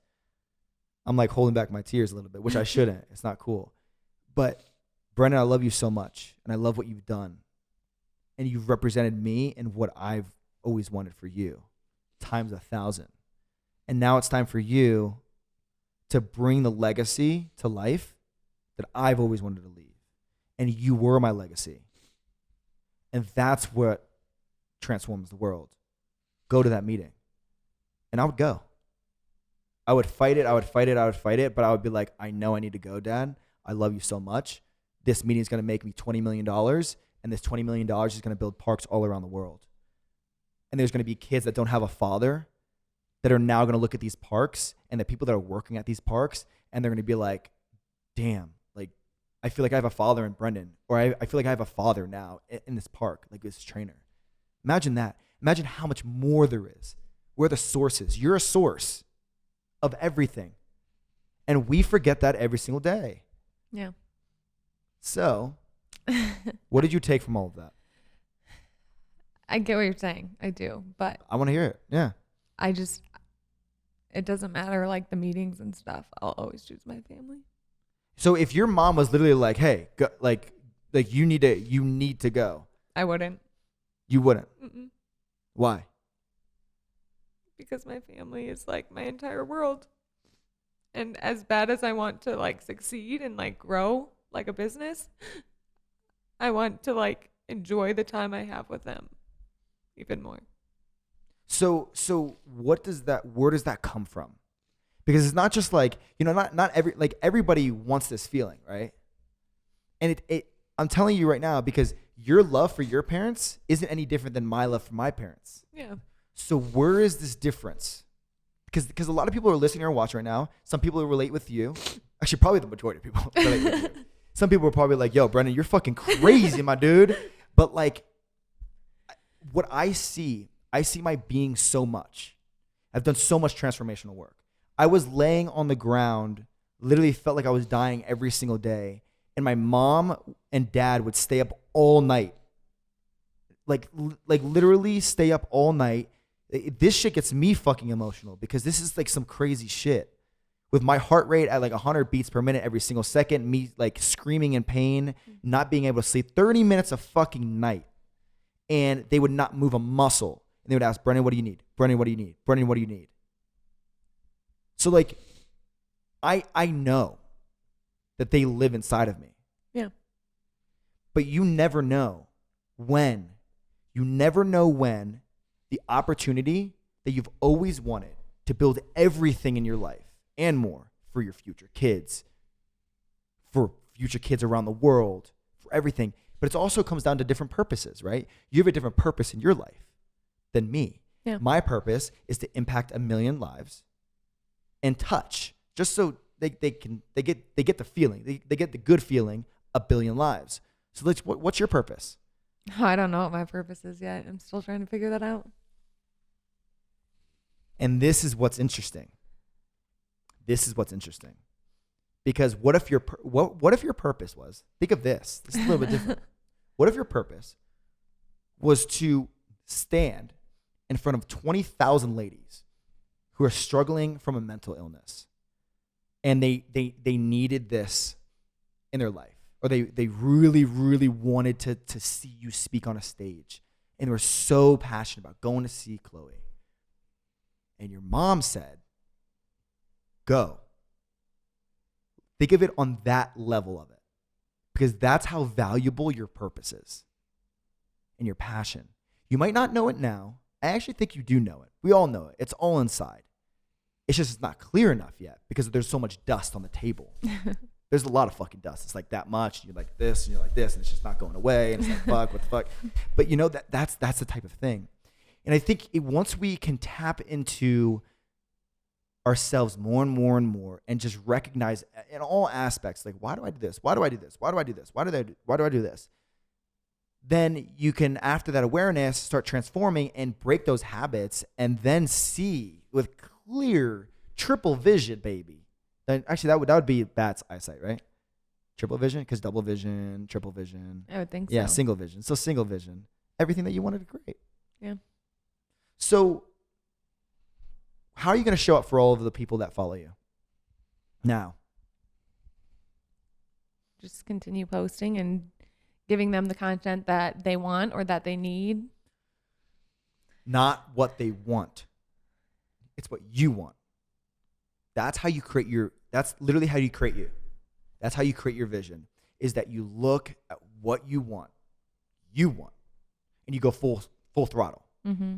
I'm like holding back my tears a little bit, which I shouldn't. It's not cool. But Brendan, I love you so much, and I love what you've done. And you've represented me and what I've always wanted for you, times 1,000. And now it's time for you to bring the legacy to life that I've always wanted to leave. And you were my legacy. And that's what transforms the world. Go to that meeting. And I would go. I would fight it, but I would be like, I know I need to go, Dad. I love you so much. This meeting is going to make me $20 million, and this $20 million is going to build parks all around the world. And there's going to be kids that don't have a father that are now going to look at these parks and the people that are working at these parks, and they're going to be like, damn, like, I feel like I have a father in Brendan, or I feel like I have a father now in this park, like this trainer. Imagine that. Imagine how much more there is. We're the sources. You're a source of everything. And we forget that every single day. Yeah. So, what did you take from all of that? I get what you're saying. I do. But I want to hear it. Yeah. It doesn't matter, like the meetings and stuff. I'll always choose my family. So if your mom was literally like, hey, go, like you need to go. I wouldn't. You wouldn't. Mm-mm. Why? Because my family is like my entire world. And as bad as I want to like succeed and like grow like a business, I want to like enjoy the time I have with them even more. So where does that come from? Because it's not just like, you know, not everybody wants this feeling, right? And I'm telling you right now, because your love for your parents isn't any different than my love for my parents. Yeah. So where is this difference? Because a lot of people are listening or watching right now. Some people will relate with you. Actually, probably the majority of people relate with you. Some people are probably like, yo, Brendan, you're fucking crazy, my dude. But like, what I see my being so much. I've done so much transformational work. I was laying on the ground, literally felt like I was dying every single day. And my mom and dad would stay up all night. Like literally stay up all night. This shit gets me fucking emotional because this is like some crazy shit. With my heart rate at like 100 beats per minute every single second, me like screaming in pain, not being able to sleep, 30 minutes a fucking night. And they would not move a muscle. And they would ask, Brendan, what do you need? Brendan, what do you need? Brendan, what do you need? So like, I know that they live inside of me. Yeah. But you never know when the opportunity that you've always wanted to build everything in your life and more for your future kids, for future kids around the world, for everything. But it also comes down to different purposes, right? You have a different purpose in your life than me. Yeah. My purpose is to impact 1 million lives and touch, just so they get the feeling, they get the good feeling a billion lives. So what's your purpose? I don't know what my purpose is yet. I'm still trying to figure that out. And this is what's interesting. Because what if your purpose was, think of this. This is a little bit different. What if your purpose was to stand in front of 20,000 ladies who are struggling from a mental illness, and they needed this in their life, or they really, really wanted to see you speak on a stage, and they were so passionate about going to see Chloe, and your mom said, go. Think of it on that level of it, because that's how valuable your purpose is and your passion. You might not know it now. I actually think you do know it. We all know it. It's all inside. It's just not clear enough yet because there's so much dust on the table. There's a lot of fucking dust. It's like that much, and you're like this, and you're like this, and it's just not going away, and it's like, fuck, what the fuck? But you know, that's the type of thing. And I think once we can tap into ourselves more and more and more, and just recognize in all aspects, like, why do I do this? Why do I do this? Why do I do this? Why do I do this? Then you can, after that awareness, start transforming and break those habits, and then see with clear triple vision, baby. Then actually that would be bad eyesight, right? Triple vision, because double vision, triple vision. I would think so. Yeah, single vision. So single vision, everything that you wanted to create. Yeah. So how are you going to show up for all of the people that follow you now? Just continue posting and giving them the content that they want or that they need. Not what they want. It's what you want. That's how you create that's literally how you create you. That's how you create your vision, is that you look at what you want, and you go full throttle. Mm-hmm.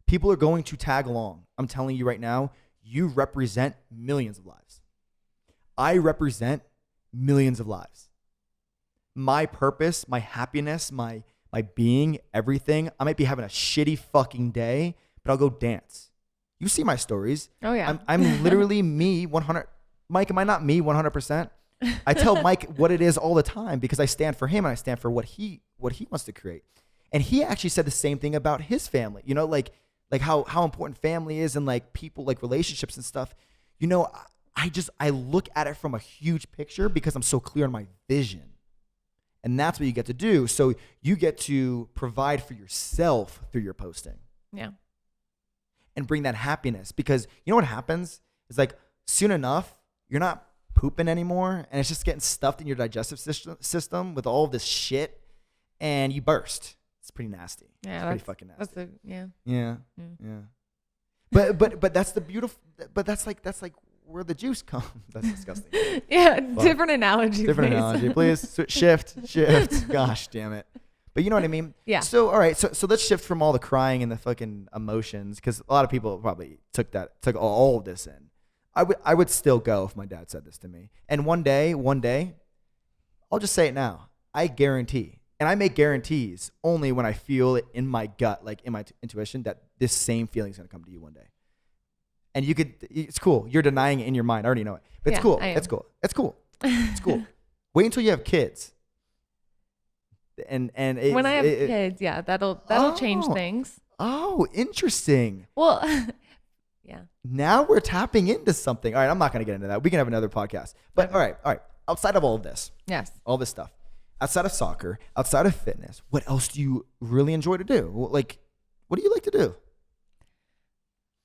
People are going to tag along. I'm telling you right now, you represent millions of lives. I represent millions of lives. My purpose, my happiness, my being, everything. I might be having a shitty fucking day, but I'll go dance. You see my stories. Oh yeah. I'm literally me 100. Mike, am I not me 100%? I tell Mike what it is all the time because I stand for him and I stand for what he wants to create. And he actually said the same thing about his family. You know, like how important family is, and like people, like relationships and stuff. You know, I look at it from a huge picture because I'm so clear on my vision. And that's what you get to do. So you get to provide for yourself through your posting. Yeah. And bring that happiness, because you know what happens is, like, soon enough, you're not pooping anymore, and it's just getting stuffed in your digestive system with all of this shit, and you burst. It's pretty nasty. Yeah, it's pretty fucking nasty. Yeah. But that's the beautiful. But that's like where the juice comes. That's disgusting. Yeah, different analogy. Different analogy, please. Shift. Gosh damn it. But you know what I mean? Yeah. So all right. So let's shift from all the crying and the fucking emotions, because a lot of people probably took all of this in. I would still go if my dad said this to me. And one day, I'll just say it now. I guarantee, and I make guarantees only when I feel it in my gut, like in my intuition, that this same feeling is gonna come to you one day. And it's cool. You're denying it in your mind. I already know it. But it's cool. It's cool. It's cool. It's cool. Wait until you have kids. And when I have kids, yeah, that'll change things. Oh, interesting. Well, yeah. Now we're tapping into something. All right, I'm not going to get into that. We can have another podcast. But all right. Outside of all of this, yes, all this stuff, outside of soccer, outside of fitness, what else do you really enjoy to do? Like, what do you like to do?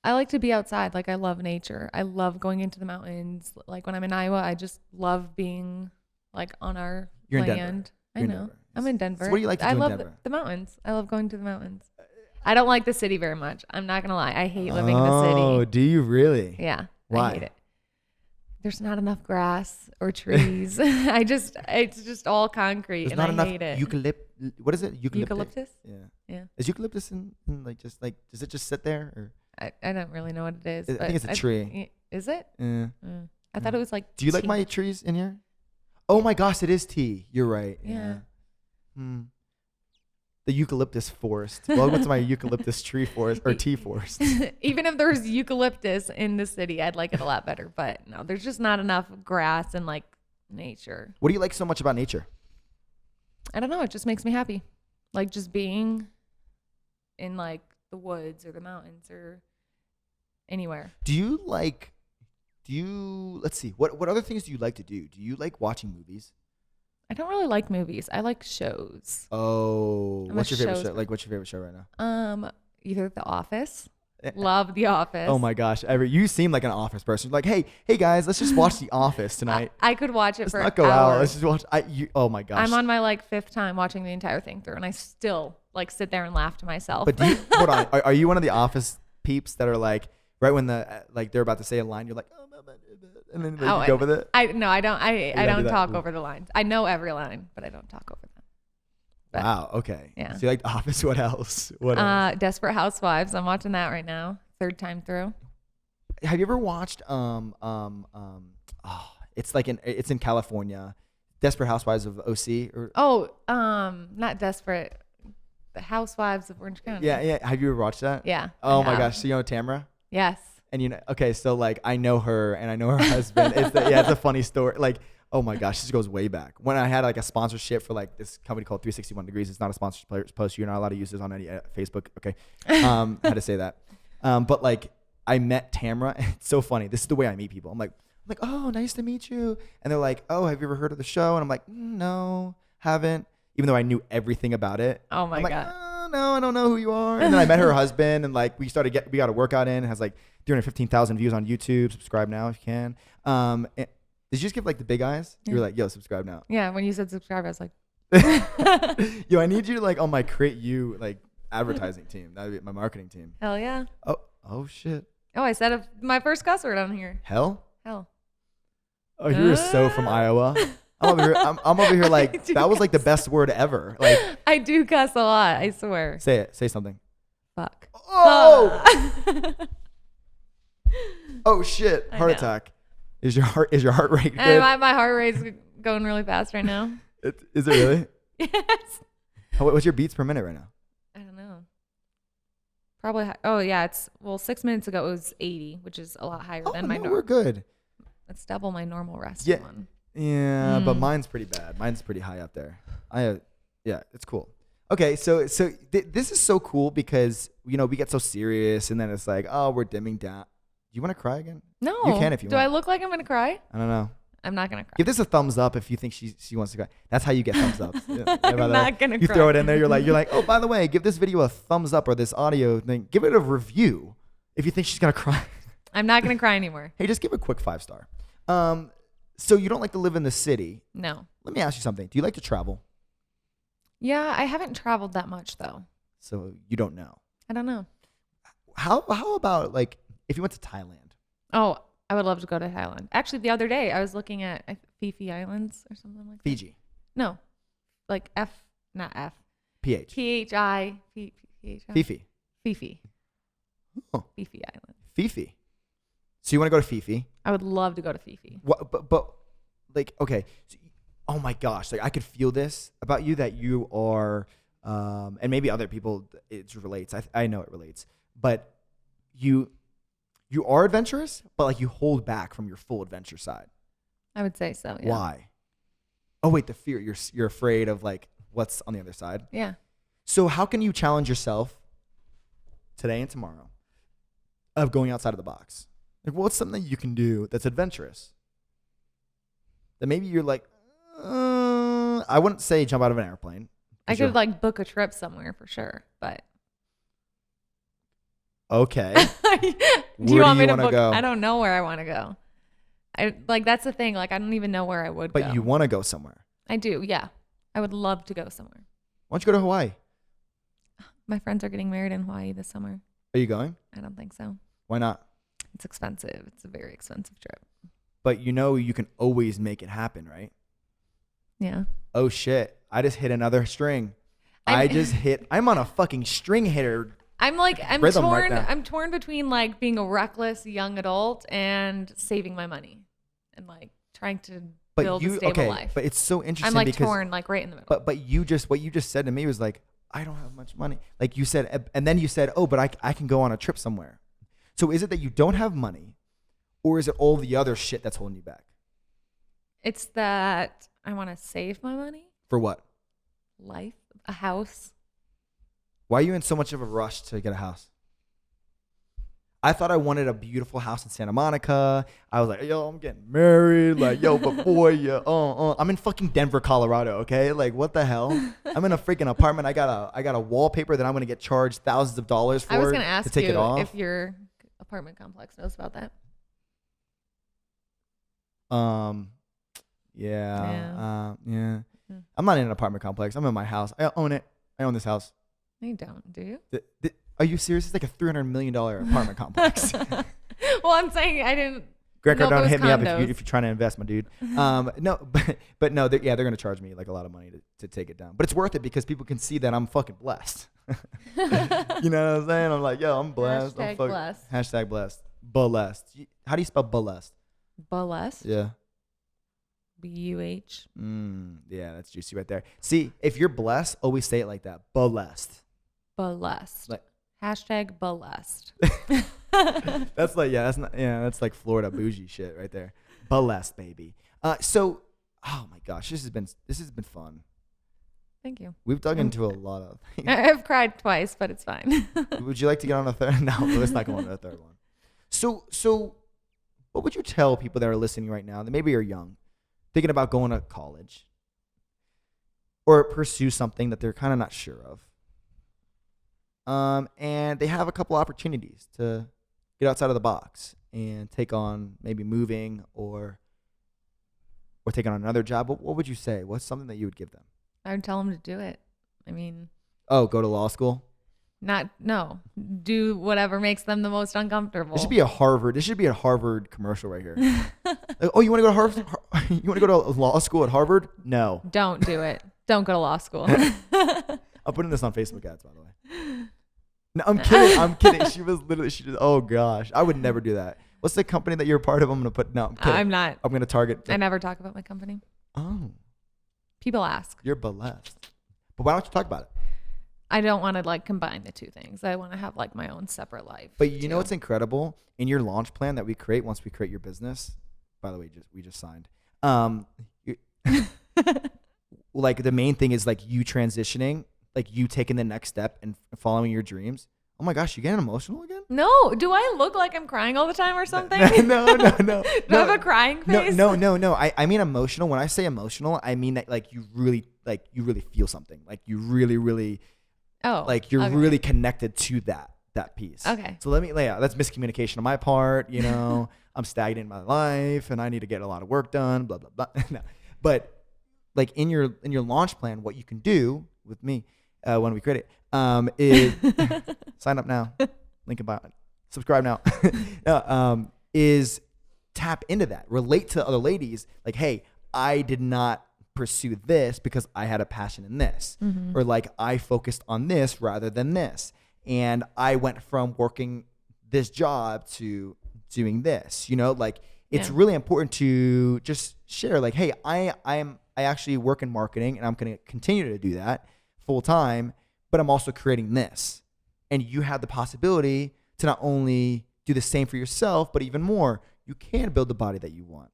I like to be outside. Like, I love nature. I love going into the mountains. Like, when I'm in Iowa, I just love being like on our You're land. in Denver. I know. I'm in Denver. So what do you like to do I in love Denver? the mountains. I love going to the mountains. I don't like the city very much. I'm not gonna lie. I hate living in the city. Oh, do you really? Yeah. Why? I hate it. There's not enough grass or trees. It's just all concrete. There's and not I enough hate it. what is it? Eucalyptus? Yeah. Is eucalyptus in does it just sit there, or? I don't really know what it is. I think it's a tree. Is it? Yeah. I thought it was like Do you like tea. my trees in here? Oh my gosh, it is tea. You're right. Yeah. The eucalyptus forest. Welcome to my eucalyptus tree forest, or tea forest. Even if there's eucalyptus in the city, I'd like it a lot better. But no, there's just not enough grass and like nature. What do you like so much about nature? I don't know. It just makes me happy. Like just being in like the woods or the mountains or anywhere. Let's see, what other things do you like to do? Do you like watching movies? I don't really like movies. I like shows. Oh, I'm what's a your favorite shows show? Like, what's your favorite show right now? Either The Office. Love The Office. Oh my gosh, you seem like an Office person. Like, hey guys, let's just watch The Office tonight. I could watch it Let's for not go hours. out. Let's just watch. Oh my gosh. I'm on my like 5th time watching the entire thing through, and I still like sit there and laugh to myself. But hold on, are you one of the Office peeps that are like right when they're about to say a line, you're like, oh, and then you go with it? I don't. I don't do that? talk over the lines. I know every line, but I don't talk over them. But, Wow. Okay. Yeah. So you like The Office? What else? What else? Desperate Housewives. I'm watching that right now. 3rd time through. Have you ever watched it's in California, Desperate Housewives of OC Not Desperate. The Housewives of Orange County. yeah. Have you ever watched that? Yeah. Oh I my have. gosh. So you know Tamara? Yes. And okay, so like I know her and I know her husband. It's a funny story. Like, oh my gosh, this goes way back. When I had like a sponsorship for like this company called 361 Degrees. It's not a sponsored post. You're not allowed to use this on any Facebook. Okay. Had to say that. But like I met Tamara. And it's so funny. This is the way I meet people. I'm like, oh, nice to meet you. And they're like, oh, have you ever heard of the show? And I'm like, no, haven't. Even though I knew everything about it. Oh my I'm like, God. oh, no, I don't know who you are. And then I met her husband and like we got a workout in. It has like 315,000 views on YouTube. Subscribe now if you can. Did you just give like the big eyes? You were like, yo, subscribe now. Yeah. When you said subscribe, I was like, Yo, I need you like on my CreateU like advertising team. That would be my marketing team. hell yeah. Oh shit. Oh, I said my first cuss word on here. Hell? Hell. Oh, you were so from Iowa. I'm over here like that was like the best word ever. Like I do cuss a lot. I swear. say it. Say something. Fuck. Oh. Oh shit. I Heart know. attack. Is your heart rate good? And my heart rate's going really fast right now. Is it really? Yes. What's your beats per minute right now? I don't know. Probably. Oh yeah. 6 minutes ago it was 80, which is a lot higher than my no, normal. we're good. It's double my normal rest Yeah. one. Yeah, but mine's pretty bad. Mine's pretty high up there. Yeah, it's cool. Okay, so this is so cool because we get so serious and then it's like, oh, we're dimming down. Do you want to cry again? No. You can if you Do want. I look like I'm gonna cry? I don't know. I'm not gonna cry. Give this a thumbs up if you think she wants to cry. That's how you get thumbs up. I'm not gonna You cry. throw it in there. You're like, oh, by the way, give this video a thumbs up or this audio thing. Give it a review if you think she's gonna cry. I'm not gonna cry anymore. Hey, just give it a quick 5-star. So you don't like to live in the city. No. Let me ask you something. Do you like to travel? Yeah, I haven't traveled that much though. So you don't know. I don't know. How about like if you went to Thailand? Oh, I would love to go to Thailand. Actually, the other day I was looking at Fifi Islands or something like that. Fiji. No, like not F. PH. PHI. Fifi. Fifi. Oh. Fifi Island. Fifi. So you want to go to Fifi? I would love to go to Fifi. What? But like, okay. So, oh my gosh! Like I could feel this about you that you are, and maybe other people it relates. I know it relates, but you are adventurous, but like you hold back from your full adventure side. I would say so. Yeah. Why? Oh wait, the fear. You're afraid of like what's on the other side. Yeah. So how can you challenge yourself today and tomorrow of going outside of the box? Like, what's something you can do that's adventurous? That maybe you're like, I wouldn't say jump out of an airplane. I could like book a trip somewhere for sure, but. Okay. Do you want me to wanna book? go? I don't know where I want to go. That's the thing. Like I don't even know where I would go. But you want to go somewhere. I do. Yeah. I would love to go somewhere. Why don't you go to Hawaii? My friends are getting married in Hawaii this summer. Are you going? I don't think so. Why not? It's expensive. It's a very expensive trip. But you can always make it happen, right? Yeah. Oh shit. I just hit another string. I'm on a fucking string hitter. I'm rhythm torn. right now. I'm torn between like being a reckless young adult and saving my money and like trying to build a stable life. But it's so interesting I'm like because torn, like right in the middle. But what you just said to me was like, I don't have much money. Like you said, and then you said, oh, but I can go on a trip somewhere. So is it that you don't have money, or is it all the other shit that's holding you back? It's that I want to save my money, For what? life, a house. Why are you in so much of a rush to get a house? I thought I wanted a beautiful house in Santa Monica. I was like, yo, I'm getting married. Like, yo, but boy, yeah, I'm in fucking Denver, Colorado. Okay, like, what the hell? I'm in a freaking apartment. I got a wallpaper that I'm gonna get charged thousands of dollars for. I was gonna ask to take you it off. if your apartment complex knows about that. Yeah. Yeah. I'm not in an apartment complex. I'm in my house. I own it. I own this house. You don't, do you? Are you serious? It's like a $300 million apartment complex. Well, I'm saying I didn't. Greco, know don't those hit me up condos. if you're trying to invest, my dude. No, but no, they're going to charge me like a lot of money to take it down. But it's worth it because people can see that I'm fucking blessed. You know what I'm saying? I'm like, yo, I'm blessed. I'm fucking, blessed. Hashtag blessed. Blessed. How do you spell blessed? Blessed. Yeah. B-U-H. Yeah, that's juicy right there. See, if you're blessed, always say it like that. Blessed. Blessed. Like, Hashtag blessed. that's like, that's like Florida bougie shit right there. Blessed, baby. So, oh my gosh, this has been fun. Thank you. We've dug into a lot of things. I've cried twice, but it's fine. Would you like to get on a third? No, let's not go on to a third one. So, what would you tell people that are listening right now that maybe are young, thinking about going to college, or pursue something that they're kind of not sure of? And they have a couple opportunities to get outside of the box and take on maybe moving or taking on another job. What would you say? What's something that you would give them? I would tell them to do it. I mean, Oh, go to law school? do whatever makes them the most uncomfortable. This should be a Harvard commercial right here. Like, oh, you want to go to Harvard? You want to go to law school at Harvard? No. Don't do it. Don't go to law school. I'm putting this on Facebook ads, by the way. No, I'm kidding. She just, oh gosh. I would never do that. What's the company that you're a part of? I'm kidding. I'm not. I'm going to target. I never talk about my company. Oh, People ask. you're blessed. But why don't you talk about it? I don't want to like combine the two things. I want to have like my own separate life. But you know too. what's incredible? In your launch plan that we create, once we create your business, by the way, we just signed. Like the main thing is like you transitioning, like you taking the next step and following your dreams. Oh my gosh, you getting emotional again? No, do I look like I'm crying all the time or something? No. Do I have a crying face? No. I mean emotional. When I say emotional, I mean that like you really feel something. Like you really like you're okay. really connected to that piece. Okay. So let me lay out. That's miscommunication on my part. You know, I'm stagnant in my life and I need to get a lot of work done. Blah blah blah. No. But like in your launch plan, what you can do with me when we create it is sign up now. Link in bio. Subscribe now. Is tap into that. Relate to other ladies. Like, hey, I did not pursue this because I had a passion in this, or like I focused on this rather than this, and I went from working this job to doing this. You know, like it's really important to just share. Like, hey, I actually work in marketing, and I'm going to continue to do that full time, but I'm also creating this, and you have the possibility to not only do the same for yourself, but even more. You can build the body that you want.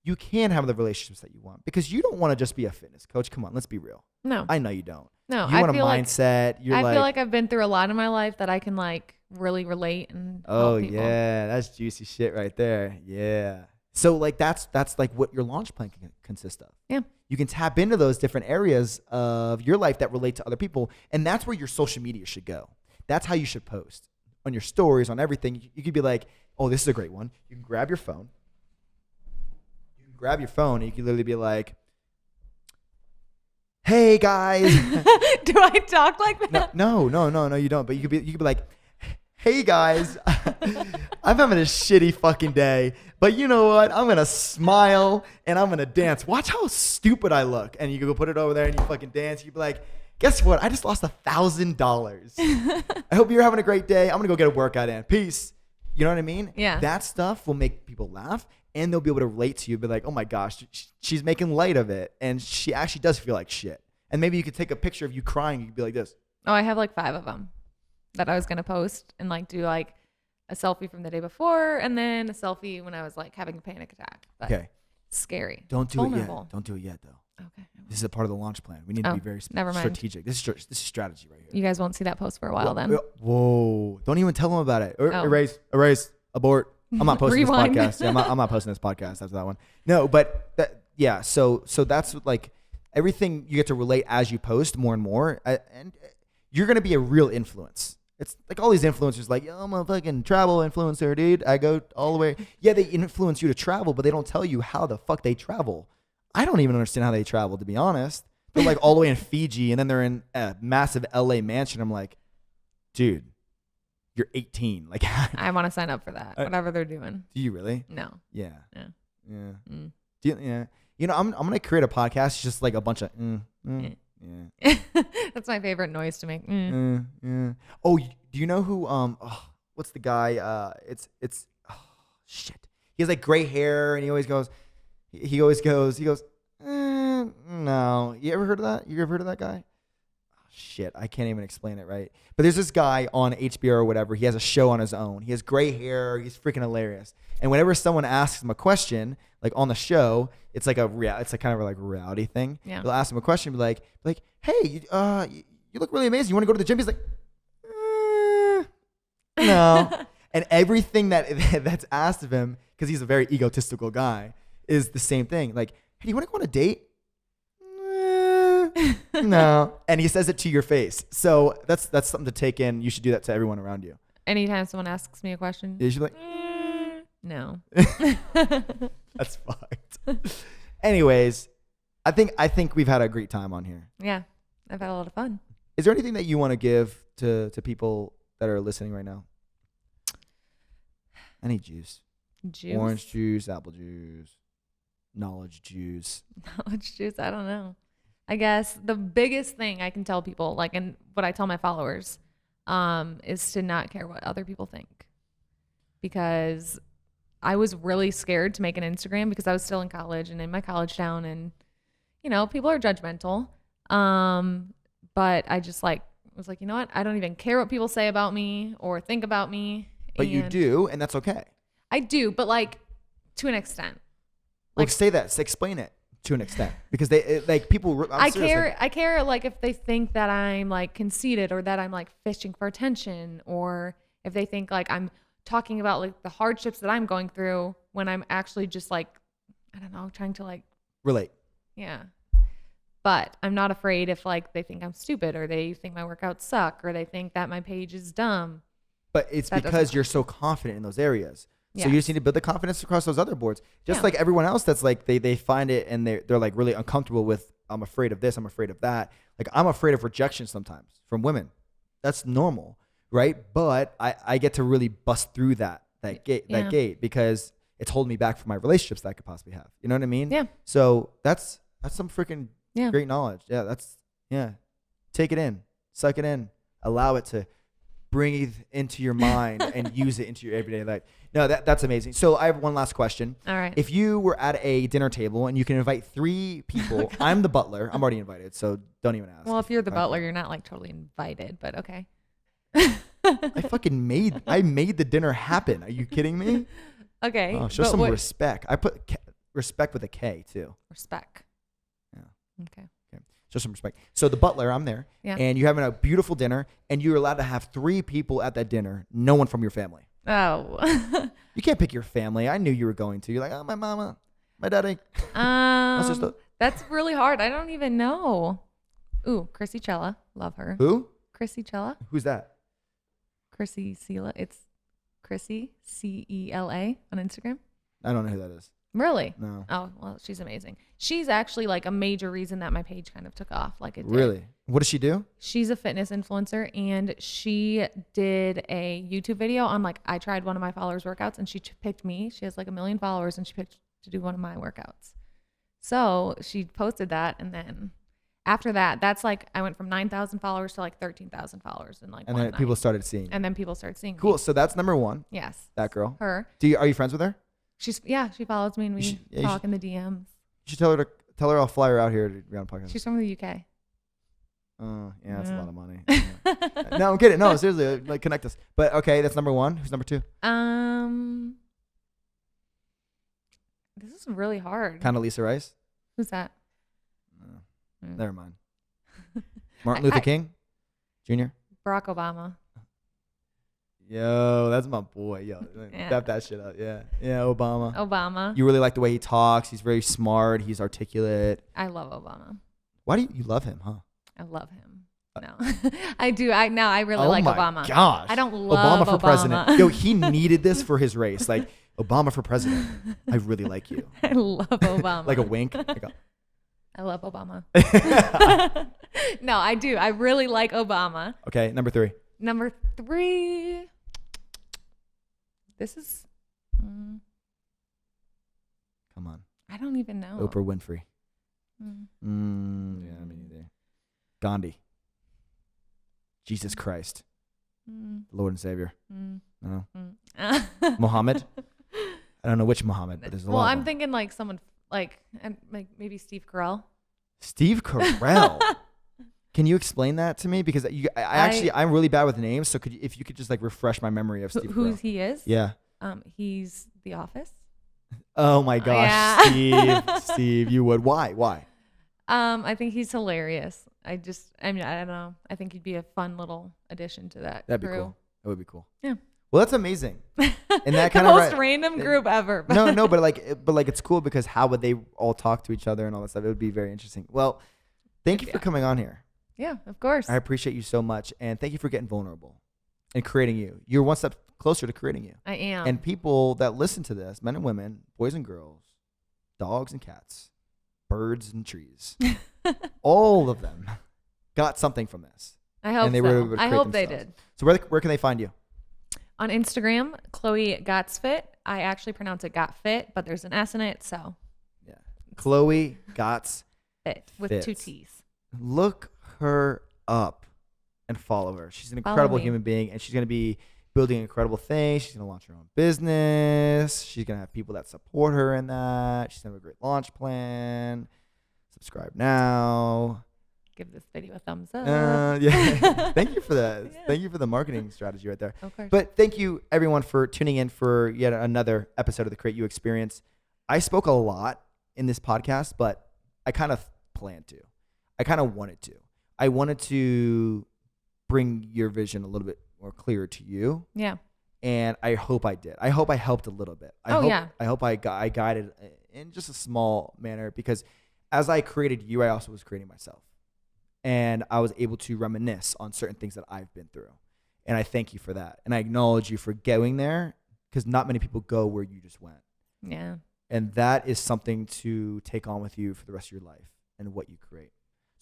You can have the relationships that you want, because you don't want to just be a fitness coach. Come on, let's be real. No. I know you don't. No, You I want a feel like- mindset. I feel like I've been through a lot in my life that I can like really relate and oh help people. yeah, that's juicy shit right there. Yeah. So like that's like what your launch plan can consist of. Yeah. You can tap into those different areas of your life that relate to other people, and that's where your social media should go. That's how you should post on your stories, on everything. You could be like, oh, this is a great one. You can grab your phone. And you can literally be like, hey guys. Do I talk like that? No, you don't. But you could be like, hey guys, I'm having a shitty fucking day, but you know what? I'm gonna smile and I'm gonna dance. Watch how stupid I look. And you go put it over there and you fucking dance. You'd be like, guess what? I just lost $1,000. I hope you're having a great day. I'm gonna go get a workout in. Peace. You know what I mean? Yeah. That stuff will make people laugh, and they'll be able to relate to you. Be like, oh my gosh, she's making light of it, and she actually does feel like shit. And maybe you could take a picture of you crying. You could be like this. Oh, I have like 5 of them that I was going to post and like do like a selfie from the day before and then a selfie when I was like having a panic attack. But Okay. scary. Don't do it Vulnerable. yet. Don't do it yet, though. Okay. This is a part of the launch plan. We need to be very never mind. strategic. This is strategy right here. You guys won't see that post for a while then. Whoa. Don't even tell them about it. Oh. Erase, abort. I'm not posting this Rewind. podcast. Yeah, I'm not posting this podcast after that one. No, but so that's like everything you get to relate as you post more and more. And you're going to be a real influence. It's like all these influencers like, yo, I'm a fucking travel influencer, dude. I go all the way. Yeah, they influence you to travel, but they don't tell you how the fuck they travel. I don't even understand how they travel, to be honest. They're like all the way in Fiji, and then they're in a massive LA mansion. I'm like, dude, you're 18. Like, I want to sign up for that, whatever they're doing. do you really? No. Yeah. Yeah. Yeah. Mm. Yeah. You know, I'm gonna create a podcast just like a bunch of yeah. That's my favorite noise to make. Yeah. Oh, do you know who? What's the guy? It's shit. He has like gray hair, and he always goes. No. You ever heard of that? You ever heard of that guy? Oh, shit, I can't even explain it right. But there's this guy on HBO or whatever. He has a show on his own. He has gray hair. He's freaking hilarious. And whenever someone asks him a question, like on the show, it's like it's like kind of like a reality thing. Yeah. They'll ask him a question, be like, hey, you look really amazing. You want to go to the gym? He's like, no. And everything that's asked of him, because he's a very egotistical guy, is the same thing. Like, hey, do you want to go on a date? No. And he says it to your face. So that's something to take in. You should do that to everyone around you. Anytime someone asks me a question, You should be like, no. that's fucked. Anyways, I think we've had a great time on here. Yeah, I've had a lot of fun. Is there anything that you want to give to people that are listening right now? Any juice. Orange juice, apple juice, knowledge juice. Knowledge juice. I don't know. I guess the biggest thing I can tell people, like, and what I tell my followers, is to not care what other people think. Because I was really scared to make an Instagram because I was still in college and in my college town, and you know, people are judgmental. But I just was like, you know what? I don't even care what people say about me or think about me. But you do, and that's okay. I do, but like to an extent. Like, say that. Explain it to an extent, because they like people. I care like if they think that I'm like conceited or that I'm like fishing for attention, or if they think like I'm talking about like the hardships that I'm going through when I'm actually just like, I don't know, trying to like relate. Yeah. But I'm not afraid if like they think I'm stupid or they think my workouts suck or they think that my page is dumb. But it's because you're so confident in those areas. So Yeah. you just need to build the confidence across those other boards. Just Yeah. like everyone else that's like they find it and they're like really uncomfortable with, I'm afraid of this, I'm afraid of that. Like I'm afraid of rejection sometimes from women. That's normal, right? But I get to really bust through that gate because it's holding me back from my relationships that I could possibly have. You know what I mean? Yeah. So that's some freaking Yeah. great knowledge. Yeah, take it in, suck it in, allow it to breathe into your mind and use it into your everyday life. No, that's amazing. So I have one last question. All right. If you were at a dinner table and you can invite 3 people, I'm the butler. I'm already invited, so don't even ask. Well, if you're the butler, you're not like totally invited, but okay. I made the dinner happen. Are you kidding me? Okay. Oh, show but some what- respect. I put respect with a K too. Respect. Yeah. Okay. Show some respect. So the butler, I'm there, Yeah. and you're having a beautiful dinner, and you're allowed to have 3 people at that dinner, no one from your family. Oh. You can't pick your family. I knew you were going to. You're like, oh, my mama, my daddy. My sister. That's really hard. I don't even know. Ooh, Chrissy Cella. Love her. Who? Chrissy Cella. Who's that? Chrissy Cella. It's Chrissy, CELA on Instagram. I don't know who that is. Really? No. Oh, well, she's amazing. She's actually like a major reason that my page kind of took off. Like it did. Really? What does she do? She's a fitness influencer, and she did a YouTube video on like, I tried one of my followers' workouts, and she picked me. She has like 1 million followers, and she picked to do one of my workouts. So she posted that, and then after that, that's like, I went from 9,000 followers to like 13,000 followers in like And one then night. people started seeing. And then people started seeing Cool. me. So that's number 1. Yes. That girl. Her. Are you friends with her? She follows me, and we talk in the DMs. You should tell her I'll fly her out here to be on a podcast. She's from the UK. Oh, yeah, that's a Yeah. lot of money. Yeah. No, I'm kidding. No, seriously, like connect us. But okay, that's number 1. Who's number 2? This is really hard. Condoleezza Rice? Who's that? Never mind. Martin Luther King Jr.? Barack Obama. Yo, that's my boy. Yo, dap that shit up. Yeah. Yeah, Obama. You really like the way he talks. He's very smart. He's articulate. I love Obama. Why do you love him, huh? I love him. No, I do. I really like Obama. Oh my gosh. I don't love Obama for president. Yo, he needed this for his race. Like, Obama for president. I really like you. I love Obama. Like a wink. I love Obama. No, I do. I really like Obama. Okay, number 3. Number 3. This is. Come on. I don't even know. Oprah Winfrey. Yeah, me neither. Gandhi. Jesus Christ. Lord and Savior. No. Muhammad. I don't know which Muhammad, but there's a lot. Well, of I'm them. thinking like someone like maybe Steve Carell. Steve Carell. Can you explain that to me? Because I'm really bad with names. So if you could just like refresh my memory of Steve Who Carell. he is? Yeah. He's The Office. Oh my gosh, yeah. Steve, you would. Why? I think he's hilarious. I don't know. I think he'd be a fun little addition to that That'd crew. be cool. That would be cool. Yeah. Well, that's amazing. And that The kind of most random group ever. No, but like it's cool because how would they all talk to each other and all that stuff? It would be very interesting. Well, thank you for coming on here. Yeah, of course. I appreciate you so much, and thank you for getting vulnerable and creating you. You're one step closer to creating you. I am. And people that listen to this, men and women, boys and girls, dogs and cats, birds and trees, all of them got something from this. I hope so. I hope they did. So where can they find you? On Instagram, Chloe Gottsfit. I actually pronounce it Got Fit, but there's an S in it, so. Yeah. Chloe Gotts Fit with 2 T's. Look her up and follow her. She's an incredible human being, and she's going to be building incredible things. She's going to launch her own business. She's going to have people that support her in that. She's going to have a great launch plan. Subscribe now. Give this video a thumbs up. Yeah. Thank you for that. Yeah. Thank you for the marketing strategy right there. Of course. But thank you, everyone, for tuning in for yet another episode of the CreateU Experience. I spoke a lot in this podcast, but I kind of planned to. I kind of wanted to. I wanted to bring your vision a little bit more clear to you. Yeah. And I hope I did. I hope I helped a little bit. I hope I guided in just a small manner, because as I created you, I also was creating myself. And I was able to reminisce on certain things that I've been through. And I thank you for that. And I acknowledge you for going there, because not many people go where you just went. Yeah. And that is something to take on with you for the rest of your life and what you create.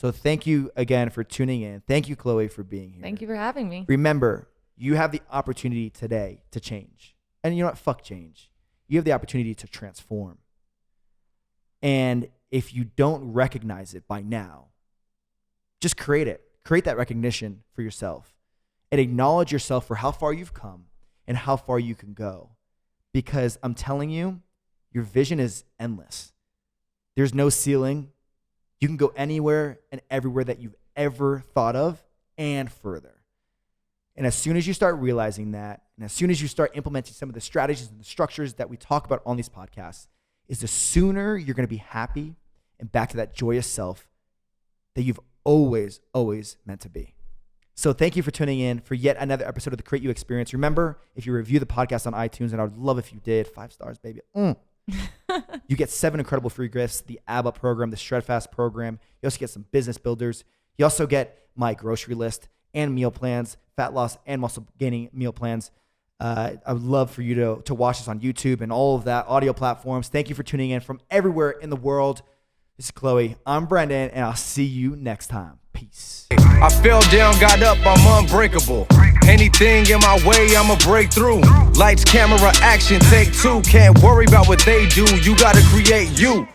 So thank you again for tuning in. Thank you, Chloe, for being here. Thank you for having me. Remember, you have the opportunity today to change. And you know what? Fuck change. You have the opportunity to transform. And if you don't recognize it by now, just create it. Create that recognition for yourself and acknowledge yourself for how far you've come and how far you can go. Because I'm telling you, your vision is endless. There's no ceiling. You can go anywhere and everywhere that you've ever thought of and further. And as soon as you start realizing that, and as soon as you start implementing some of the strategies and the structures that we talk about on these podcasts, is the sooner you're going to be happy and back to that joyous self that you've always meant to be. So thank you for tuning in for yet another episode of the CreateU Experience. Remember, if you review the podcast on iTunes, and I would love if you did, 5 stars, baby. You get 7 incredible free gifts, the ABBA program, the Shred Fast program. You also get some business builders. You also get my grocery list and meal plans, fat loss and muscle gaining meal plans. I would love for you to watch this on YouTube and all of that, audio platforms. Thank you for tuning in from everywhere in the world. This is Chloe. I'm Brendan, and I'll see you next time. Peace. I fell down, got up, I'm unbreakable. Anything in my way, I'ma break through. Lights, camera, action, take 2. Can't worry about what they do, you gotta create you.